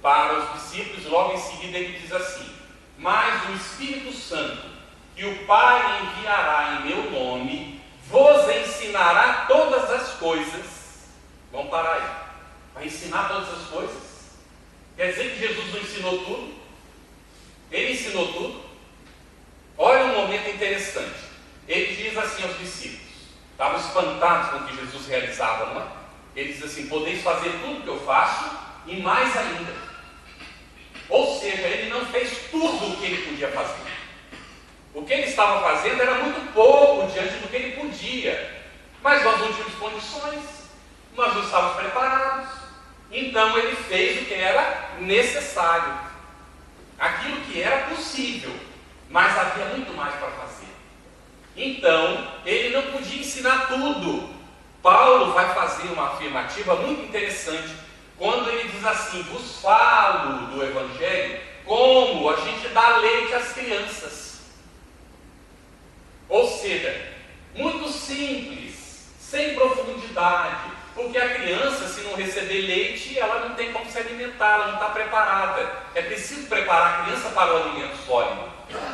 para os discípulos, logo em seguida ele diz assim: mas o Espírito Santo, que o Pai enviará em meu nome, vos ensinará todas as coisas. Vamos parar aí. Vai ensinar todas as coisas? Quer dizer que Jesus não ensinou tudo? Ele ensinou tudo? Olha um momento interessante. Ele diz assim aos discípulos, estavam espantados com o que Jesus realizava, não é? Ele diz assim: podeis fazer tudo que eu faço e mais ainda. Ou seja, ele não fez tudo o que ele podia fazer. O que ele estava fazendo era muito pouco diante do que ele podia. Mas nós não tínhamos condições, nós não estávamos preparados. Então ele fez o que era necessário, aquilo que era possível, mas havia muito mais para fazer. Então ele não podia ensinar tudo. Paulo vai fazer uma afirmativa muito interessante quando ele diz assim: vos falo do Evangelho como a gente dá leite às crianças. Ou seja, muito simples, sem profundidade, porque a criança, se não receber leite, ela não tem como se alimentar, ela não está preparada. É preciso preparar a criança para o alimento sólido.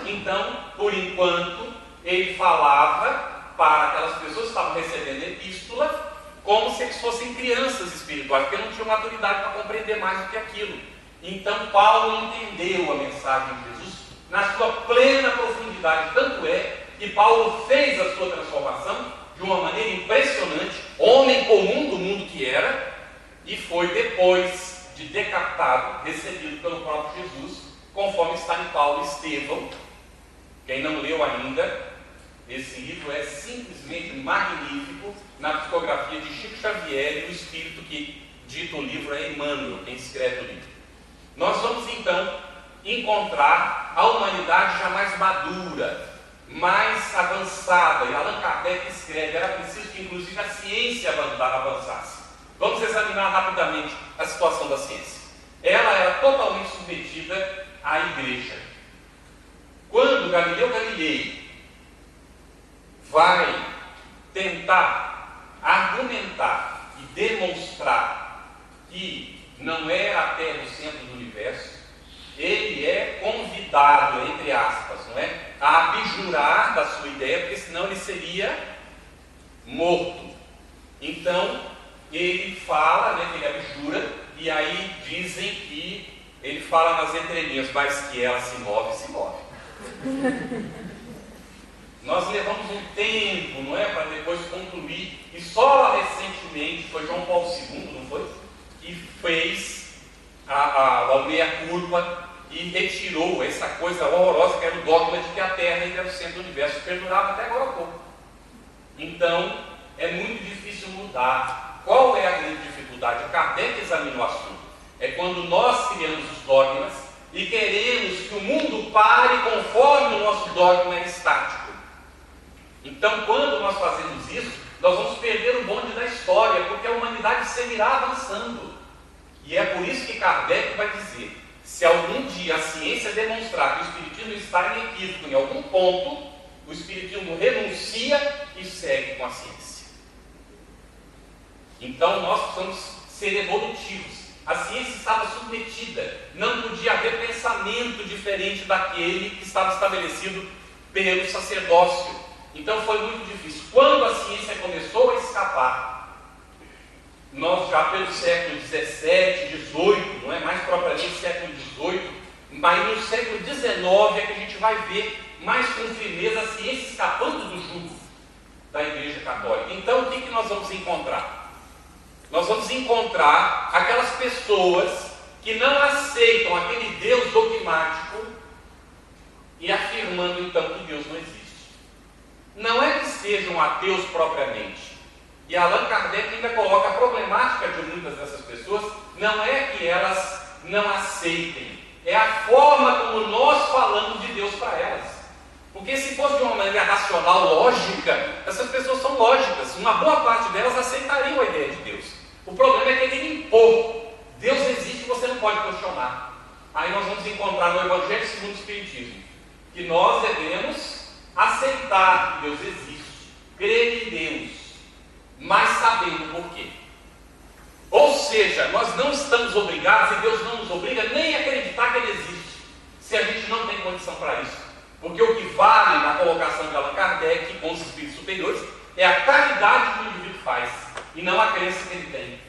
Então, por enquanto, ele falava para aquelas pessoas que estavam recebendo epístola como se eles fossem crianças espirituais, porque não tinham maturidade para compreender mais do que aquilo. Então Paulo entendeu a mensagem de Jesus na sua plena profundidade. Tanto é que Paulo fez a sua transformação de uma maneira impressionante, homem comum do mundo que era, e foi depois de decapitado, recebido pelo próprio Jesus, conforme está em Paulo e Estevão. Quem não leu ainda, esse livro é simplesmente magnífico, na psicografia de Chico Xavier, e o espírito que dita o livro é Emmanuel, quem escreve o livro. Nós vamos então encontrar a humanidade já mais madura, mais avançada, e Allan Kardec escreve: era preciso que inclusive a ciência avançasse. Vamos examinar rapidamente a situação da ciência. Ela era totalmente submetida à igreja. Quando Galileu Galilei vai tentar argumentar e demonstrar que não era a Terra o centro do universo, ele é convidado, entre aspas, não é, a abjurar da sua ideia, porque senão ele seria morto. Então ele fala, né, que ele abjura, e aí dizem que ele fala nas entrelinhas: mas que ela se move, se move. Nós levamos um tempo, não é, para depois concluir, e só recentemente foi João Paulo II, não foi? Que fez a meia-culpa e retirou essa coisa horrorosa que era o dogma de que a Terra ainda era o centro do universo, perdurava até agora há pouco. Então, é muito difícil mudar. Qual é a grande dificuldade? Kardec examinou o assunto. É quando nós criamos os dogmas e queremos que o mundo pare conforme o nosso dogma é estático. Então, quando nós fazemos isso, nós vamos perder o bonde da história, porque a humanidade seguirá avançando. E é por isso que Kardec vai dizer: se algum dia a ciência demonstrar que o espiritismo está em equívoco em algum ponto, o espiritismo renuncia e segue com a ciência. Então nós precisamos ser evolutivos. A ciência estava submetida, não podia haver pensamento diferente daquele que estava estabelecido pelo sacerdócio. Então foi muito difícil. Quando a ciência começou a escapar, nós já pelo século XVII, XVIII, não é mais propriamente século XVIII, mas no século XIX é que a gente vai ver mais com firmeza a ciência escapando do jugo da Igreja Católica. Então o que nós vamos encontrar? Nós vamos encontrar aquelas pessoas que não aceitam aquele Deus dogmático e afirmando então que Deus não existe. Não é que sejam ateus propriamente. E Allan Kardec ainda coloca a problemática de muitas dessas pessoas, não é que elas não aceitem, é a forma como nós falamos de Deus para elas. Porque se fosse de uma maneira racional, lógica, essas pessoas são lógicas, uma boa parte delas aceitariam a ideia de Deus. O problema é que ele impor: Deus existe, você não pode questionar. Aí nós vamos encontrar no Evangelho segundo o Espiritismo que nós devemos aceitar que Deus existe, crer em Deus, mas sabendo por quê. Ou seja, nós não estamos obrigados, e Deus não nos obriga nem a acreditar que Ele existe, se a gente não tem condição para isso. Porque o que vale na colocação de Allan Kardec com os espíritos superiores é a caridade que o indivíduo faz, e não a crença que ele tem.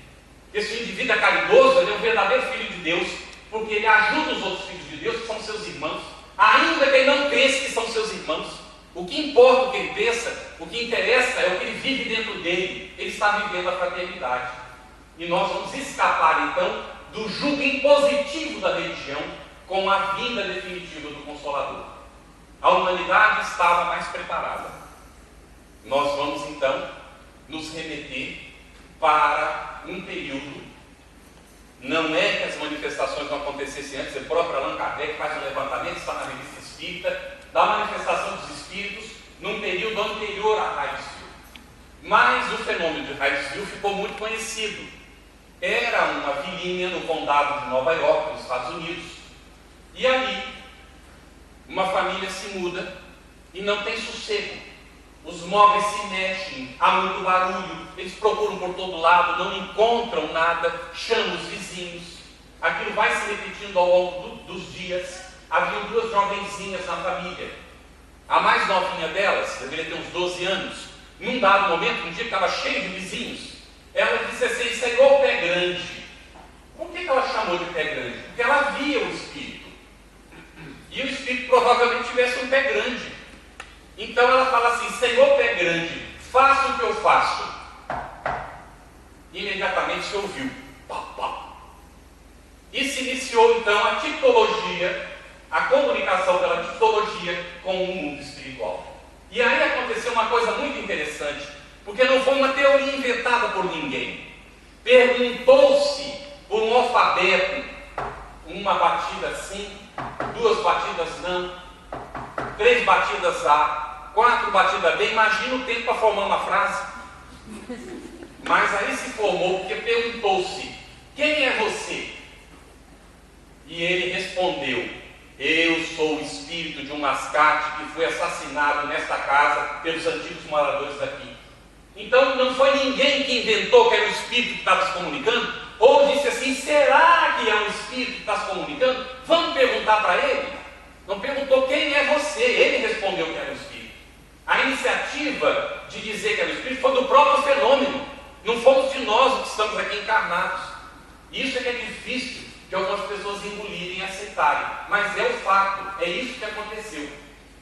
Porque se o indivíduo é caridoso, ele é um verdadeiro filho de Deus, porque ele ajuda os outros filhos de Deus, que são seus irmãos, ainda que ele não pense que são seus irmãos. O que importa o que ele pensa, o que interessa é o que ele vive dentro dele. Ele está vivendo a fraternidade. E nós vamos escapar, então, do jugo impositivo da religião com a vinda definitiva do Consolador. A humanidade estava mais preparada. Nós vamos, então, nos remeter para um período. Não é que as manifestações não acontecessem antes, o próprio Allan Kardec faz um levantamento, está na Revista Espírita, da manifestação dos espíritos num período anterior a Hydesville. Mas o fenômeno de Hydesville ficou muito conhecido. Era uma vilinha no condado de Nova York, nos Estados Unidos, e ali uma família se muda e não tem sossego. Os móveis se mexem, há muito barulho, eles procuram por todo lado, não encontram nada, chamam os vizinhos. Aquilo vai se repetindo ao longo dos dias. Haviam duas jovenzinhas na família. A mais novinha delas, deveria ter uns 12 anos, num dado momento, um dia que estava cheio de vizinhos, ela disse assim: isso é igual o pé grande. Por que ela chamou de pé grande? Porque ela via o espírito. E o espírito provavelmente tivesse um pé grande. Então ela fala assim: Senhor pé grande, faça o que eu faço. Imediatamente se ouviu. Pá, pá. E se iniciou então a tipologia, a comunicação pela tipologia com o mundo espiritual. E aí aconteceu uma coisa muito interessante, porque não foi uma teoria inventada por ninguém. Perguntou-se por um alfabeto, uma batida sim, 2 batidas não, 3 batidas A, 4 batidas B. Imagina o tempo para formar uma frase. Mas aí se formou porque perguntou-se: quem é você? E ele respondeu: eu sou o espírito de um mascate que foi assassinado nesta casa pelos antigos moradores daqui. Então não foi ninguém que inventou que era o espírito que estava se comunicando, ou disse assim: será que é um espírito que está se comunicando? Vamos perguntar para ele. Não perguntou quem é você, ele respondeu que era o espírito. A iniciativa de dizer que era o espírito foi do próprio fenômeno. Não fomos de nós que estamos aqui encarnados. Isso é que é difícil de algumas pessoas engolirem e aceitarem, mas é o fato, é isso que aconteceu.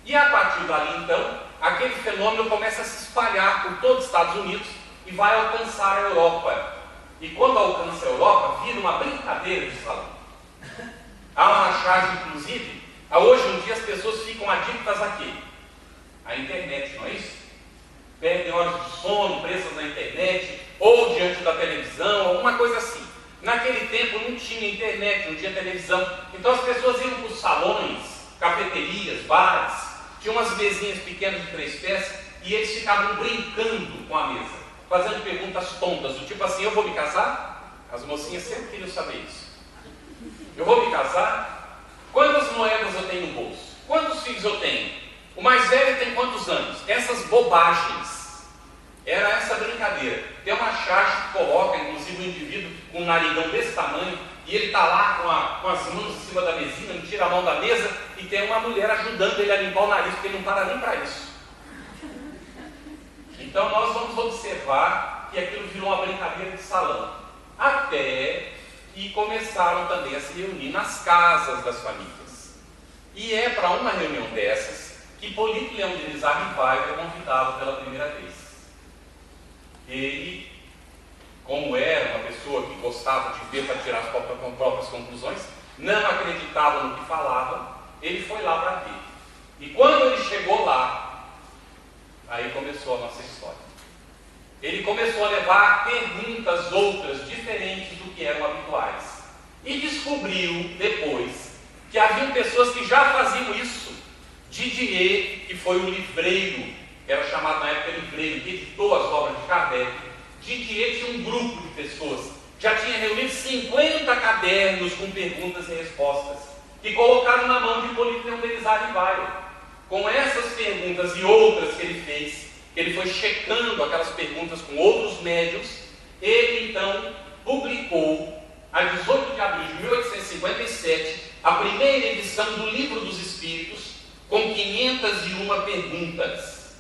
E a partir dali, então, aquele fenômeno começa a se espalhar por todos os Estados Unidos e vai alcançar a Europa. E quando alcança a Europa, vira uma brincadeira de salão. Há uma charge, inclusive, hoje em dia as pessoas ficam adictas a quê? A internet, não é isso? Perdem horas de sono, presas na internet, ou diante da televisão, alguma coisa assim. Naquele tempo não tinha internet, não tinha televisão. Então as pessoas iam para os salões, cafeterias, bares, tinham umas mesinhas pequenas de 3 pés e eles ficavam brincando com a mesa, fazendo perguntas tontas, do tipo assim: eu vou me casar? As mocinhas sempre queriam saber isso. Eu vou me casar? Quantas moedas eu tenho no bolso? Quantos filhos eu tenho? O mais velho tem quantos anos? Essas bobagens. Era essa brincadeira. Tem uma charge que coloca, inclusive, um indivíduo com um narigão desse tamanho, e ele está lá com as mãos em cima da mesinha, não tira a mão da mesa, e tem uma mulher ajudando ele a limpar o nariz, porque ele não para nem para isso. Então nós vamos observar que aquilo virou uma brincadeira de salão. Até que começaram também a se reunir nas casas das famílias. E é para uma reunião dessas que Hipólito Leão de Nizar Rivaio é convidado pela primeira vez. Ele, como era uma pessoa que gostava de ver para tirar as próprias conclusões, não acreditava no que falava, ele foi lá para ver. E quando ele chegou lá, aí começou a nossa história. Ele começou a levar perguntas outras, diferentes do que eram habituais. E descobriu depois que haviam pessoas que já faziam isso. Didier, que foi um livreiro, que era chamado na época livreiro, que editou as obras de Kardec, Didier tinha um grupo de pessoas, já tinha reunido 50 cadernos com perguntas e respostas, que colocaram na mão de Hipólito Leão de Nizar Rivaio. Com essas perguntas e outras que ele fez, que ele foi checando aquelas perguntas com outros médios, ele então publicou, a 18 de abril de 1857, a primeira edição do Livro dos Espíritos, com 501 perguntas.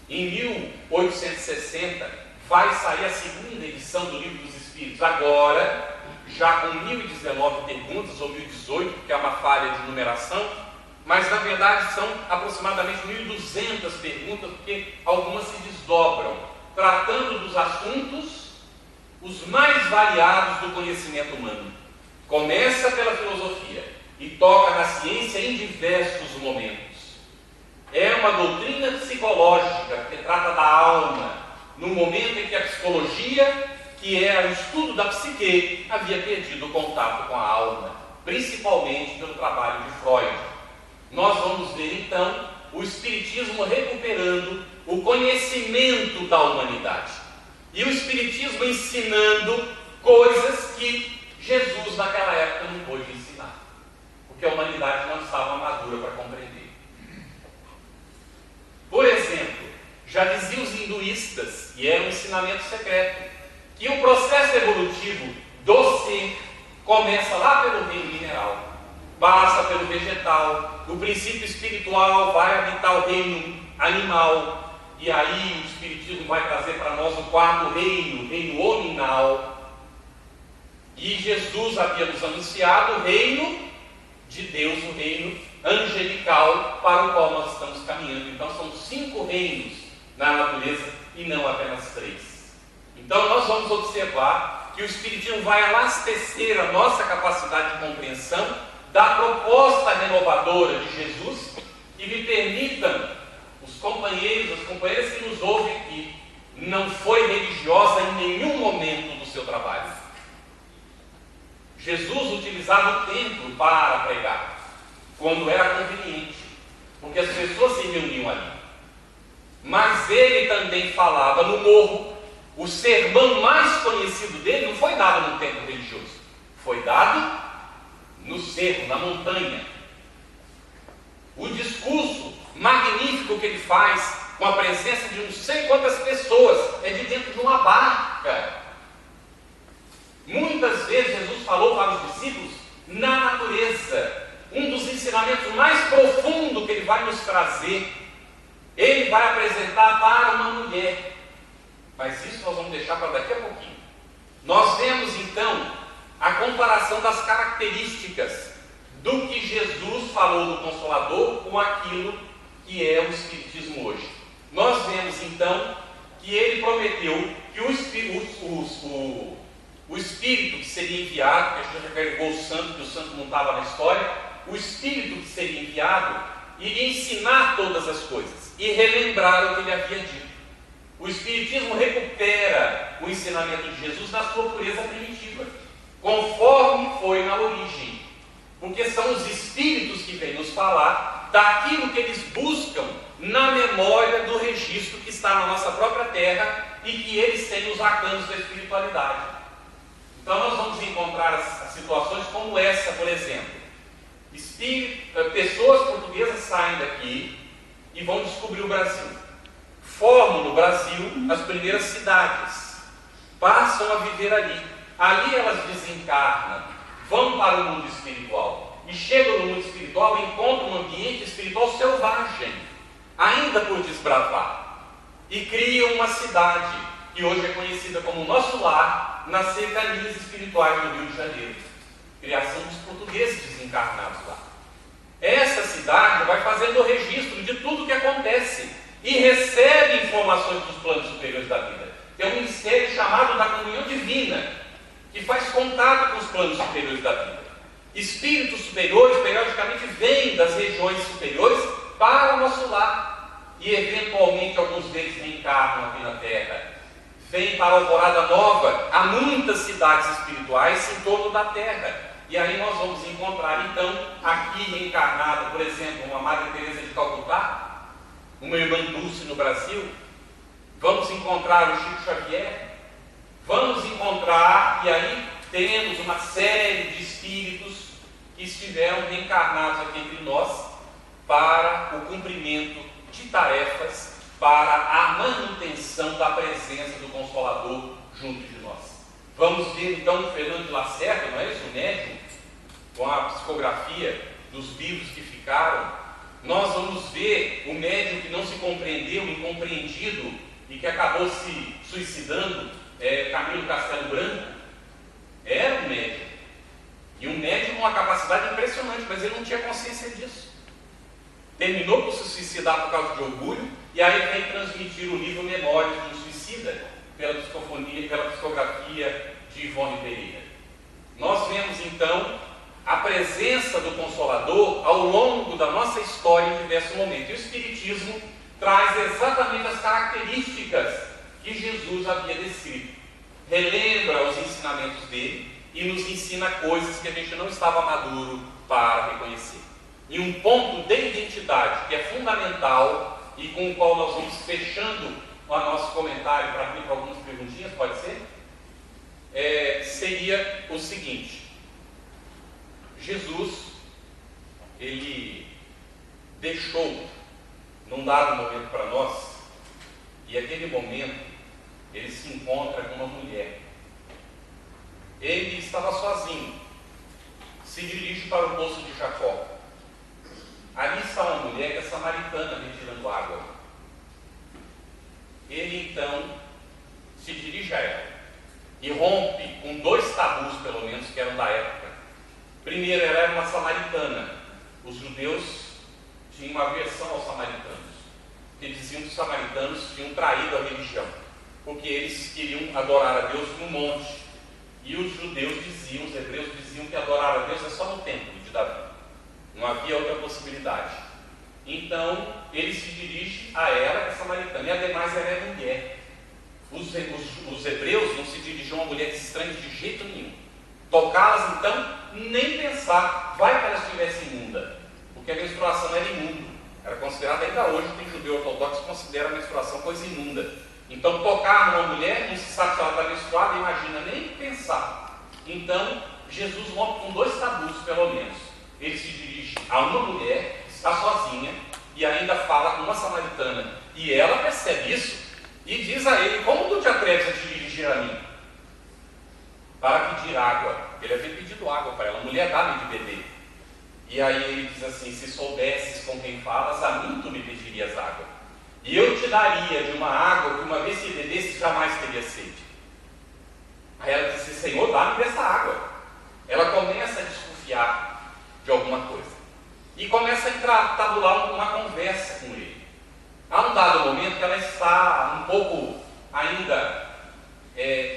Em 1860, vai sair a segunda edição do Livro dos Espíritos, agora, já com 1019 perguntas, ou 1018, porque é uma falha de numeração, mas na verdade são aproximadamente 1200 perguntas, porque algumas se desdobram, tratando dos assuntos os mais variados do conhecimento humano. Começa pela filosofia e toca na ciência em diversos momentos. É uma doutrina psicológica que trata da alma, no momento em que a psicologia, que é o estudo da psique, havia perdido o contato com a alma, principalmente pelo trabalho de Freud. Nós vamos ver então o Espiritismo recuperando o conhecimento da humanidade e o Espiritismo ensinando coisas que Jesus naquela época não pôde ensinar, porque a humanidade não estava madura para compreender. Por exemplo, já diziam os hinduístas, e era um ensinamento secreto, que o processo evolutivo do ser começa lá pelo reino mineral, passa pelo vegetal, o princípio espiritual vai habitar o reino animal, e aí o Espiritismo vai trazer para nós o quarto reino, o reino hominal. E Jesus havia nos anunciado o reino de Deus, o reino angelical, para o qual nós estamos caminhando. Então são 5 reinos na natureza e não apenas 3. Então nós vamos observar que o Espiritismo vai abastecer a nossa capacidade de compreensão da proposta renovadora de Jesus, e me permitam, os companheiros, as companheiras que nos ouvem aqui, não foi religiosa em nenhum momento do seu trabalho. Jesus utilizava o templo para pregar, quando era conveniente, porque as pessoas se reuniam ali. Mas ele também falava no morro. O sermão mais conhecido dele não foi dado no templo religioso, foi dado no cerro, na montanha. O discurso magnífico que ele faz, com a presença de não sei quantas pessoas, é de dentro de uma barca. Muitas vezes Jesus falou para os discípulos na natureza. Um dos ensinamentos mais profundos que ele vai nos trazer, ele vai apresentar para uma mulher. Mas isso nós vamos deixar para daqui a pouquinho. Nós vemos então a comparação das características do que Jesus falou do Consolador com aquilo que é o Espiritismo hoje. Nós vemos então que ele prometeu que o Espírito que seria enviado, que a gente já carregou o santo, que o santo não estava na história, o Espírito que seria enviado iria ensinar todas as coisas e relembrar o que ele havia dito. O Espiritismo recupera o ensinamento de Jesus na sua pureza primitiva, conforme foi na origem, porque são os Espíritos que vêm nos falar daquilo que eles buscam na memória do registro que está na nossa própria terra e que eles têm os arcanos da espiritualidade. Então nós vamos encontrar as situações como essa, por exemplo. Pessoas portuguesas saem daqui e vão descobrir o Brasil. Formam no Brasil as primeiras cidades, passam a viver ali. Ali elas desencarnam, vão para o mundo espiritual e chegam no mundo espiritual e encontram um ambiente espiritual selvagem, ainda por desbravar, e criam uma cidade que hoje é conhecida como Nosso Lar, nas cercanias espirituais do Rio de Janeiro. Criação dos portugueses desencarnados lá. Essa cidade vai fazendo o registro de tudo o que acontece e recebe informações dos planos superiores da vida. Tem um ministério chamado da comunhão divina, que faz contato com os planos superiores da vida. Espíritos superiores periodicamente vêm das regiões superiores para o nosso lar, e eventualmente alguns deles reencarnam aqui na Terra. Vêm para a Alvorada Nova. Há muitas cidades espirituais em torno da Terra. E aí nós vamos encontrar, então, aqui reencarnada, por exemplo, uma Madre Teresa de Calcutá, uma Irmã Dulce no Brasil. Vamos encontrar o Chico Xavier. Vamos encontrar, e aí temos uma série de espíritos que estiveram reencarnados aqui entre nós para o cumprimento de tarefas, para a manutenção da presença do Consolador junto de nós. Vamos ver então o Fernando de Lacerda, não é isso? O médium, com a psicografia dos livros que ficaram. Nós vamos ver o médium que não se compreendeu, incompreendido, e que acabou se suicidando, Camilo Castelo Branco. Era um médium, e um médium com uma capacidade impressionante, mas ele não tinha consciência disso. Terminou por se suicidar por causa de orgulho, e aí vem transmitir o livro Memórias de um Suicida. pela psicografia de Ivone Pereira. Nós vemos então a presença do Consolador ao longo da nossa história em diversos momentos. E o Espiritismo traz exatamente as características que Jesus havia descrito. Relembra os ensinamentos dele e nos ensina coisas que a gente não estava maduro para reconhecer. E um ponto de identidade que é fundamental e com o qual nós vamos fechando o nosso comentário para abrir para algumas perguntinhas, pode ser? Seria o seguinte: Jesus, ele deixou num dado momento para nós, e aquele momento ele se encontra com uma mulher. Ele estava sozinho, se dirige para o poço de Jacó. Ali está uma mulher que é samaritana retirando água. Ele então se dirige a ela e rompe com 2 tabus, pelo menos, que eram da época. Primeiro, ela era uma samaritana. Os judeus tinham uma aversão aos samaritanos, porque diziam que os samaritanos tinham traído a religião, porque eles queriam adorar a Deus no monte. E os judeus diziam, os hebreus diziam que adorar a Deus é só no templo de Davi. Não havia outra possibilidade. Então, ele se dirige a ela, que é samaritana, e ademais ela é mulher. Os hebreus não se dirigiam a mulheres estranhas de jeito nenhum. Tocá-las, então, nem pensar. Vai que ela estivesse imunda, porque a menstruação era imunda. Era considerada, ainda hoje, tem judeu ortodoxo que considera a menstruação coisa imunda. Então, tocar numa mulher, não se sabe se ela está menstruada, imagina, nem pensar. Então, Jesus rompe com 2 tabus, pelo menos. Ele se dirige a uma mulher que está sozinha e ainda fala com uma samaritana. E ela percebe isso e diz a ele: como tu te atreves a te dirigir a mim? Para pedir água. Ele havia pedido água para ela. A mulher dá-me de beber. E aí ele diz assim: se soubesses com quem falas, a mim tu me pedirias água. E eu te daria de uma água que, uma vez que bebesse, jamais teria sede. Aí ela disse: Senhor, dá-me dessa água. Ela começa a desconfiar de alguma coisa e começa a tabular uma conversa com ele. Há um dado momento que ela está um pouco ainda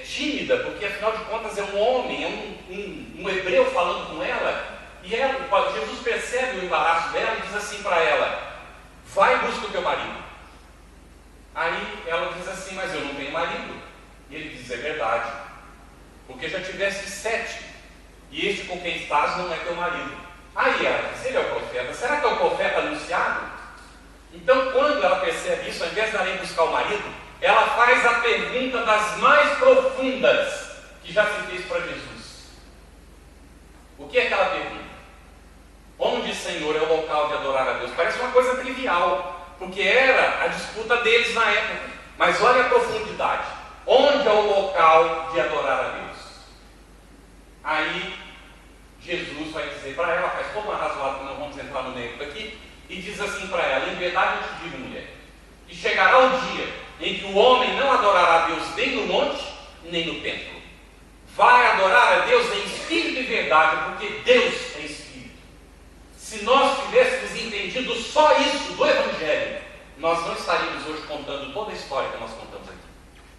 tímida, porque afinal de contas é um homem, é um hebreu falando com ela, e Jesus percebe o embaraço dela e diz assim para ela: vai e busca o teu marido. Aí ela diz assim: mas eu não tenho marido. E ele diz: é verdade, porque já tiveste 7, e este com quem estás não é teu marido. Aí ela diz: ele é o profeta. Será que é o profeta anunciado? Então, quando ela percebe isso, ao invés de ela ir buscar o marido, ela faz a pergunta das mais profundas que já se fez para Jesus. O que é aquela pergunta? Onde, Senhor, é o local de adorar a Deus? Parece uma coisa trivial, porque era a disputa deles na época. Mas olha a profundidade. Onde é o local de adorar a Deus? Aí Jesus vai dizer para ela, faz todo um arrazoado que não vamos entrar no meio aqui, e diz assim para ela: em verdade eu te digo, mulher, que chegará um dia em que o homem não adorará a Deus nem no monte, nem no templo. Vai adorar a Deus em espírito e verdade, porque Deus é espírito. Se nós tivéssemos entendido só isso do Evangelho, nós não estaríamos hoje contando toda a história que nós contamos aqui.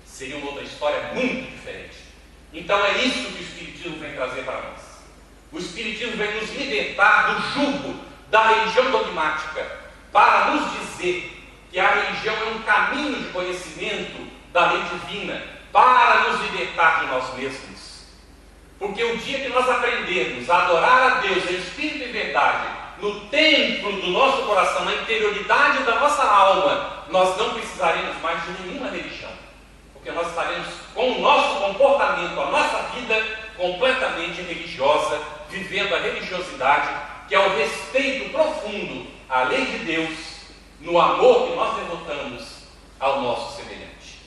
Seria uma outra história muito diferente. Então é isso que o Espiritismo vem trazer para nós. O Espiritismo vem nos libertar do jugo da religião dogmática, para nos dizer que a religião é um caminho de conhecimento da lei divina, para nos libertar de nós mesmos. Porque o dia que nós aprendermos a adorar a Deus em espírito e verdade, no templo do nosso coração, na interioridade da nossa alma, nós não precisaremos mais de nenhuma religião, porque nós estaremos com o nosso comportamento, a nossa vida completamente religiosa, vivendo a religiosidade, que é o respeito profundo à lei de Deus, no amor que nós devotamos ao nosso semelhante.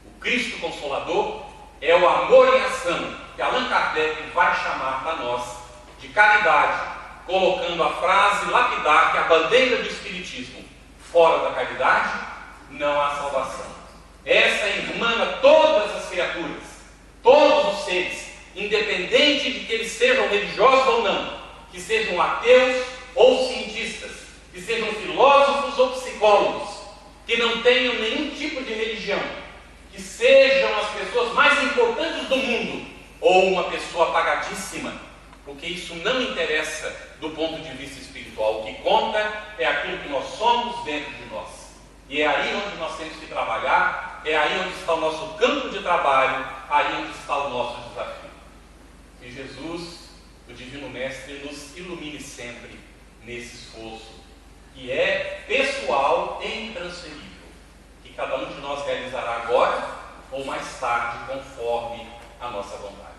O Cristo Consolador é o amor em ação, que Allan Kardec vai chamar para nós de caridade, colocando a frase lapidar que é a bandeira do Espiritismo: fora da caridade não há salvação. Essa irmana todas as criaturas, todos os seres, independente de que eles sejam religiosos ou não, que sejam ateus ou cientistas, que sejam filósofos ou psicólogos, que não tenham nenhum tipo de religião, que sejam as pessoas mais importantes do mundo ou uma pessoa apagadíssima, porque isso não interessa do ponto de vista espiritual. O que conta é aquilo que nós somos dentro de nós. E é aí onde nós temos que trabalhar, é aí onde está o nosso campo de trabalho, aí onde está o nosso desafio. Que Jesus, o Divino Mestre, nos ilumine sempre nesse esforço, que é pessoal e intransferível, que cada um de nós realizará agora ou mais tarde, conforme a nossa vontade.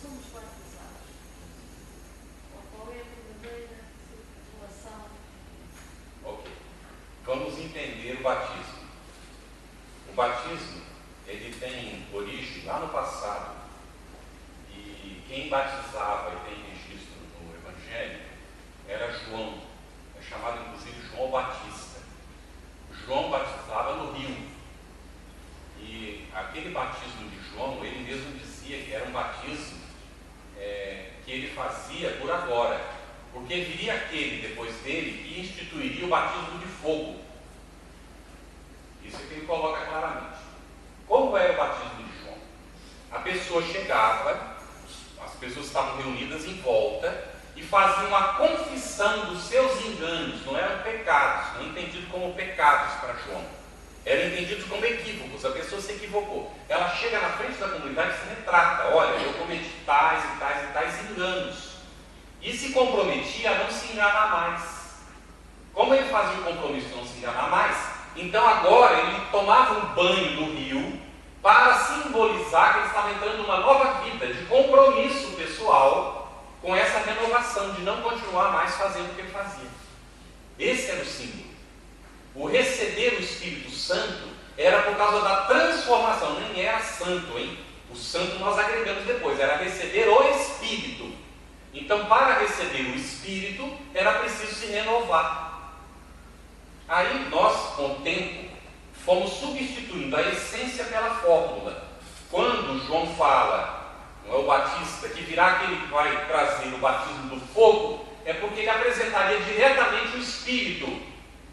Somos batizados. Qual é a verdadeira relação o batismo? O batismo, ele tem origem lá no passado, e quem batizava e tem registro no Evangelho era João, é chamado inclusive João Batista. João batizava no rio, e aquele batismo de João, ele mesmo dizia que era um batismo que ele fazia por agora, porque viria aquele depois dele que instituiria o batismo de fogo. Isso é que ele coloca claramente. Como era o batismo de João? A pessoa chegava, as pessoas estavam reunidas em volta e faziam uma confissão dos seus enganos. Não eram pecados, não entendido como pecados para João, eram entendidos como equívocos. A pessoa se equivocou, ela chega na frente da comunidade e se retrata: olha, eu cometi tais e tais e tais enganos, e se comprometia a não se enganar mais. Como ele fazia o compromisso de não se enganar mais, então agora ele tomava um banho no rio para simbolizar que ele estava entrando numa nova vida de compromisso pessoal com essa renovação, de não continuar mais fazendo o que ele fazia. Esse era o símbolo. O receber o Espírito Santo era por causa da transformação, nem era santo, hein? O santo nós agregamos depois, era receber o Espírito. Então, para receber o Espírito, era preciso se renovar. Aí nós, com o tempo, fomos substituindo a essência pela fórmula. Quando João fala, não é o Batista, que virá aquele que vai trazer o batismo do fogo, é porque ele apresentaria diretamente o Espírito.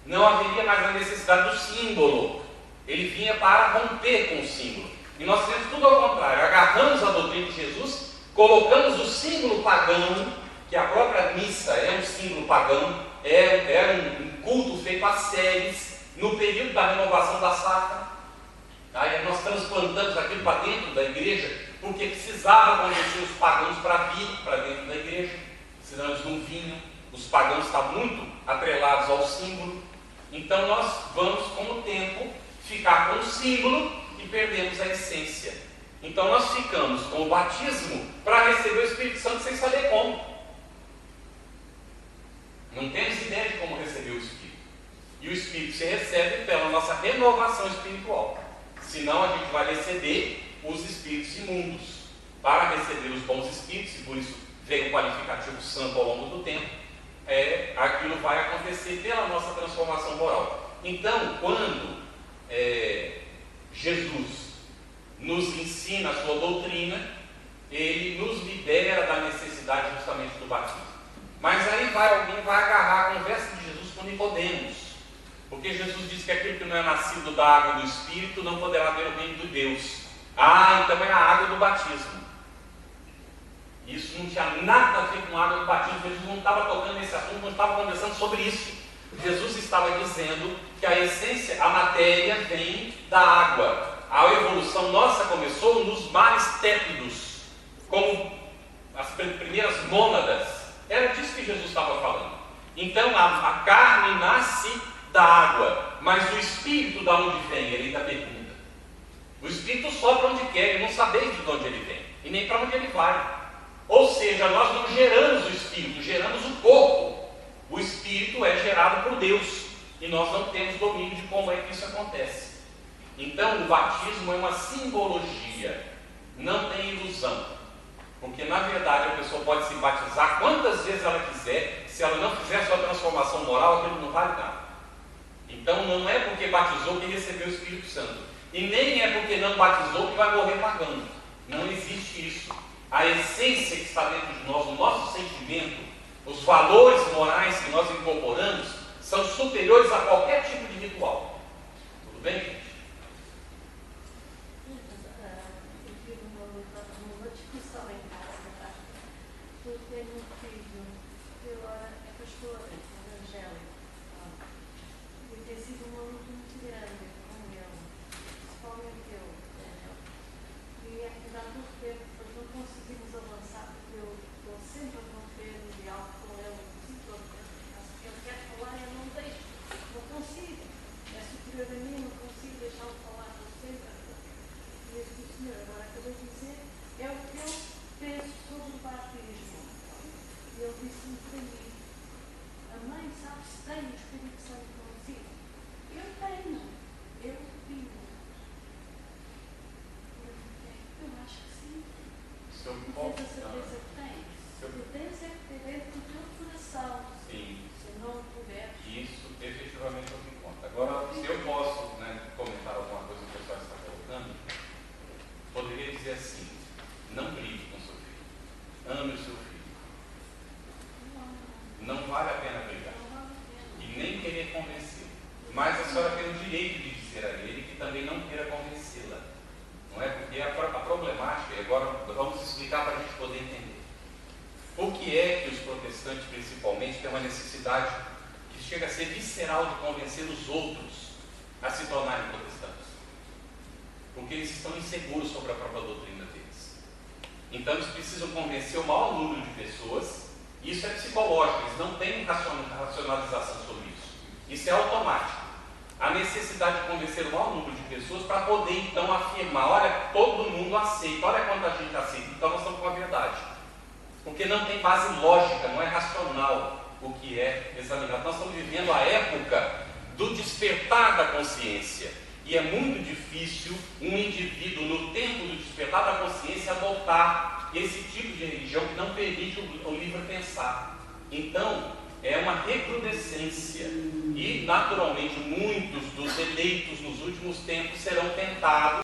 Não haveria mais a necessidade do símbolo. Ele vinha para romper com o símbolo. E nós fizemos tudo ao contrário. Agarramos a doutrina de Jesus, colocamos o símbolo pagão, que a própria missa é um símbolo pagão, era um culto feito a séries, no período da renovação da safra. Aí nós transplantamos aquilo para dentro da igreja, porque precisava convencer os pagãos para vir para dentro da igreja, senão eles não vinham. Os pagãos estavam muito atrelados ao símbolo. Então nós vamos, com o tempo, ficar com o símbolo e perdemos a essência. Então nós ficamos com o batismo para receber o Espírito Santo sem saber como. Não temos ideia de como receber o Espírito. E o Espírito se recebe pela nossa renovação espiritual. Senão a gente vai receber os espíritos imundos. Para receber os bons espíritos, e por isso vem o qualificativo santo ao longo do tempo, aquilo vai acontecer pela nossa transformação moral. Então, quando Jesus nos ensina a sua doutrina, ele nos libera da necessidade justamente do batismo. Mas aí alguém vai agarrar a conversa de Jesus com Nicodemos, porque Jesus diz que aquele que não é nascido da água e do Espírito não poderá ver o reino de Deus. Então é a água do batismo. Isso não tinha nada a ver com a água do batismo. Jesus não estava tocando nesse assunto, não estava conversando sobre isso. Jesus estava dizendo que a essência, a matéria, vem da água. A evolução nossa começou nos mares tépidos, como as primeiras mônadas. Era disso que Jesus estava falando. Então a carne nasce da água, mas o Espírito de onde vem? Ele ainda pergunta. O Espírito sopra onde quer, ele não sabe de onde ele vem e nem para onde ele vai. Ou seja, nós não geramos o Espírito, geramos o corpo. O Espírito é gerado por Deus e nós não temos domínio de como é que isso acontece. Então o batismo é uma simbologia, não tem ilusão, porque na verdade a pessoa pode se batizar quantas vezes ela quiser, se ela não fizer sua transformação moral, aquilo não vale nada. Então não é porque batizou que recebeu o Espírito Santo, e nem é porque não batizou que vai morrer pagando. Não existe isso. A essência que está dentro de nós, o nosso sentimento, os valores morais que nós incorporamos, são superiores a qualquer tipo de ritual. Tudo bem, gente? Eu tive uma discussão em casa, porque tenho um filho que agora é pastor evangélico. E tem sido uma luta muito grande com ele, principalmente eu. E é que dá muito tempo, porque não conseguimos avançar, porque eu estou sempre a romper o diálogo com ele, ele quer falar e eu não deixo, não consigo, é superior a mim, não consigo deixá-lo falar, estou sempre a e este que o senhor agora acabou de dizer é o que eu penso sobre o batismo. E ele disse-me para mim: a mãe sabe se tem o Espírito Santo consigo? Eu tenho. ame o seu filho. Não vale a pena brigar. E nem querer convencê-lo. Mas a senhora tem o direito de dizer a ele que também não queira convencê-la. Não é? Porque a problemática, e agora vamos explicar para a gente poder entender. Por que é que os protestantes, principalmente, têm uma necessidade que chega a ser visceral de convencer os outros a se tornarem protestantes? Porque eles estão inseguros sobre a própria doutrina deles. Então eles precisam convencer o maior número de pessoas. Isso é psicológico, eles não têm racionalização sobre isso. Isso é automático. A necessidade de convencer o maior número de pessoas para poder então afirmar, olha, todo mundo aceita, olha quanta gente aceita, então nós estamos com a verdade. Porque não tem base lógica, não é racional o que é examinado. Nós estamos vivendo a época do despertar da consciência. E é muito difícil um indivíduo, no tempo do despertar da consciência, adotar esse tipo de religião que não permite o livre pensar. Então, é uma recrudescência. E, naturalmente, muitos dos eleitos nos últimos tempos serão tentados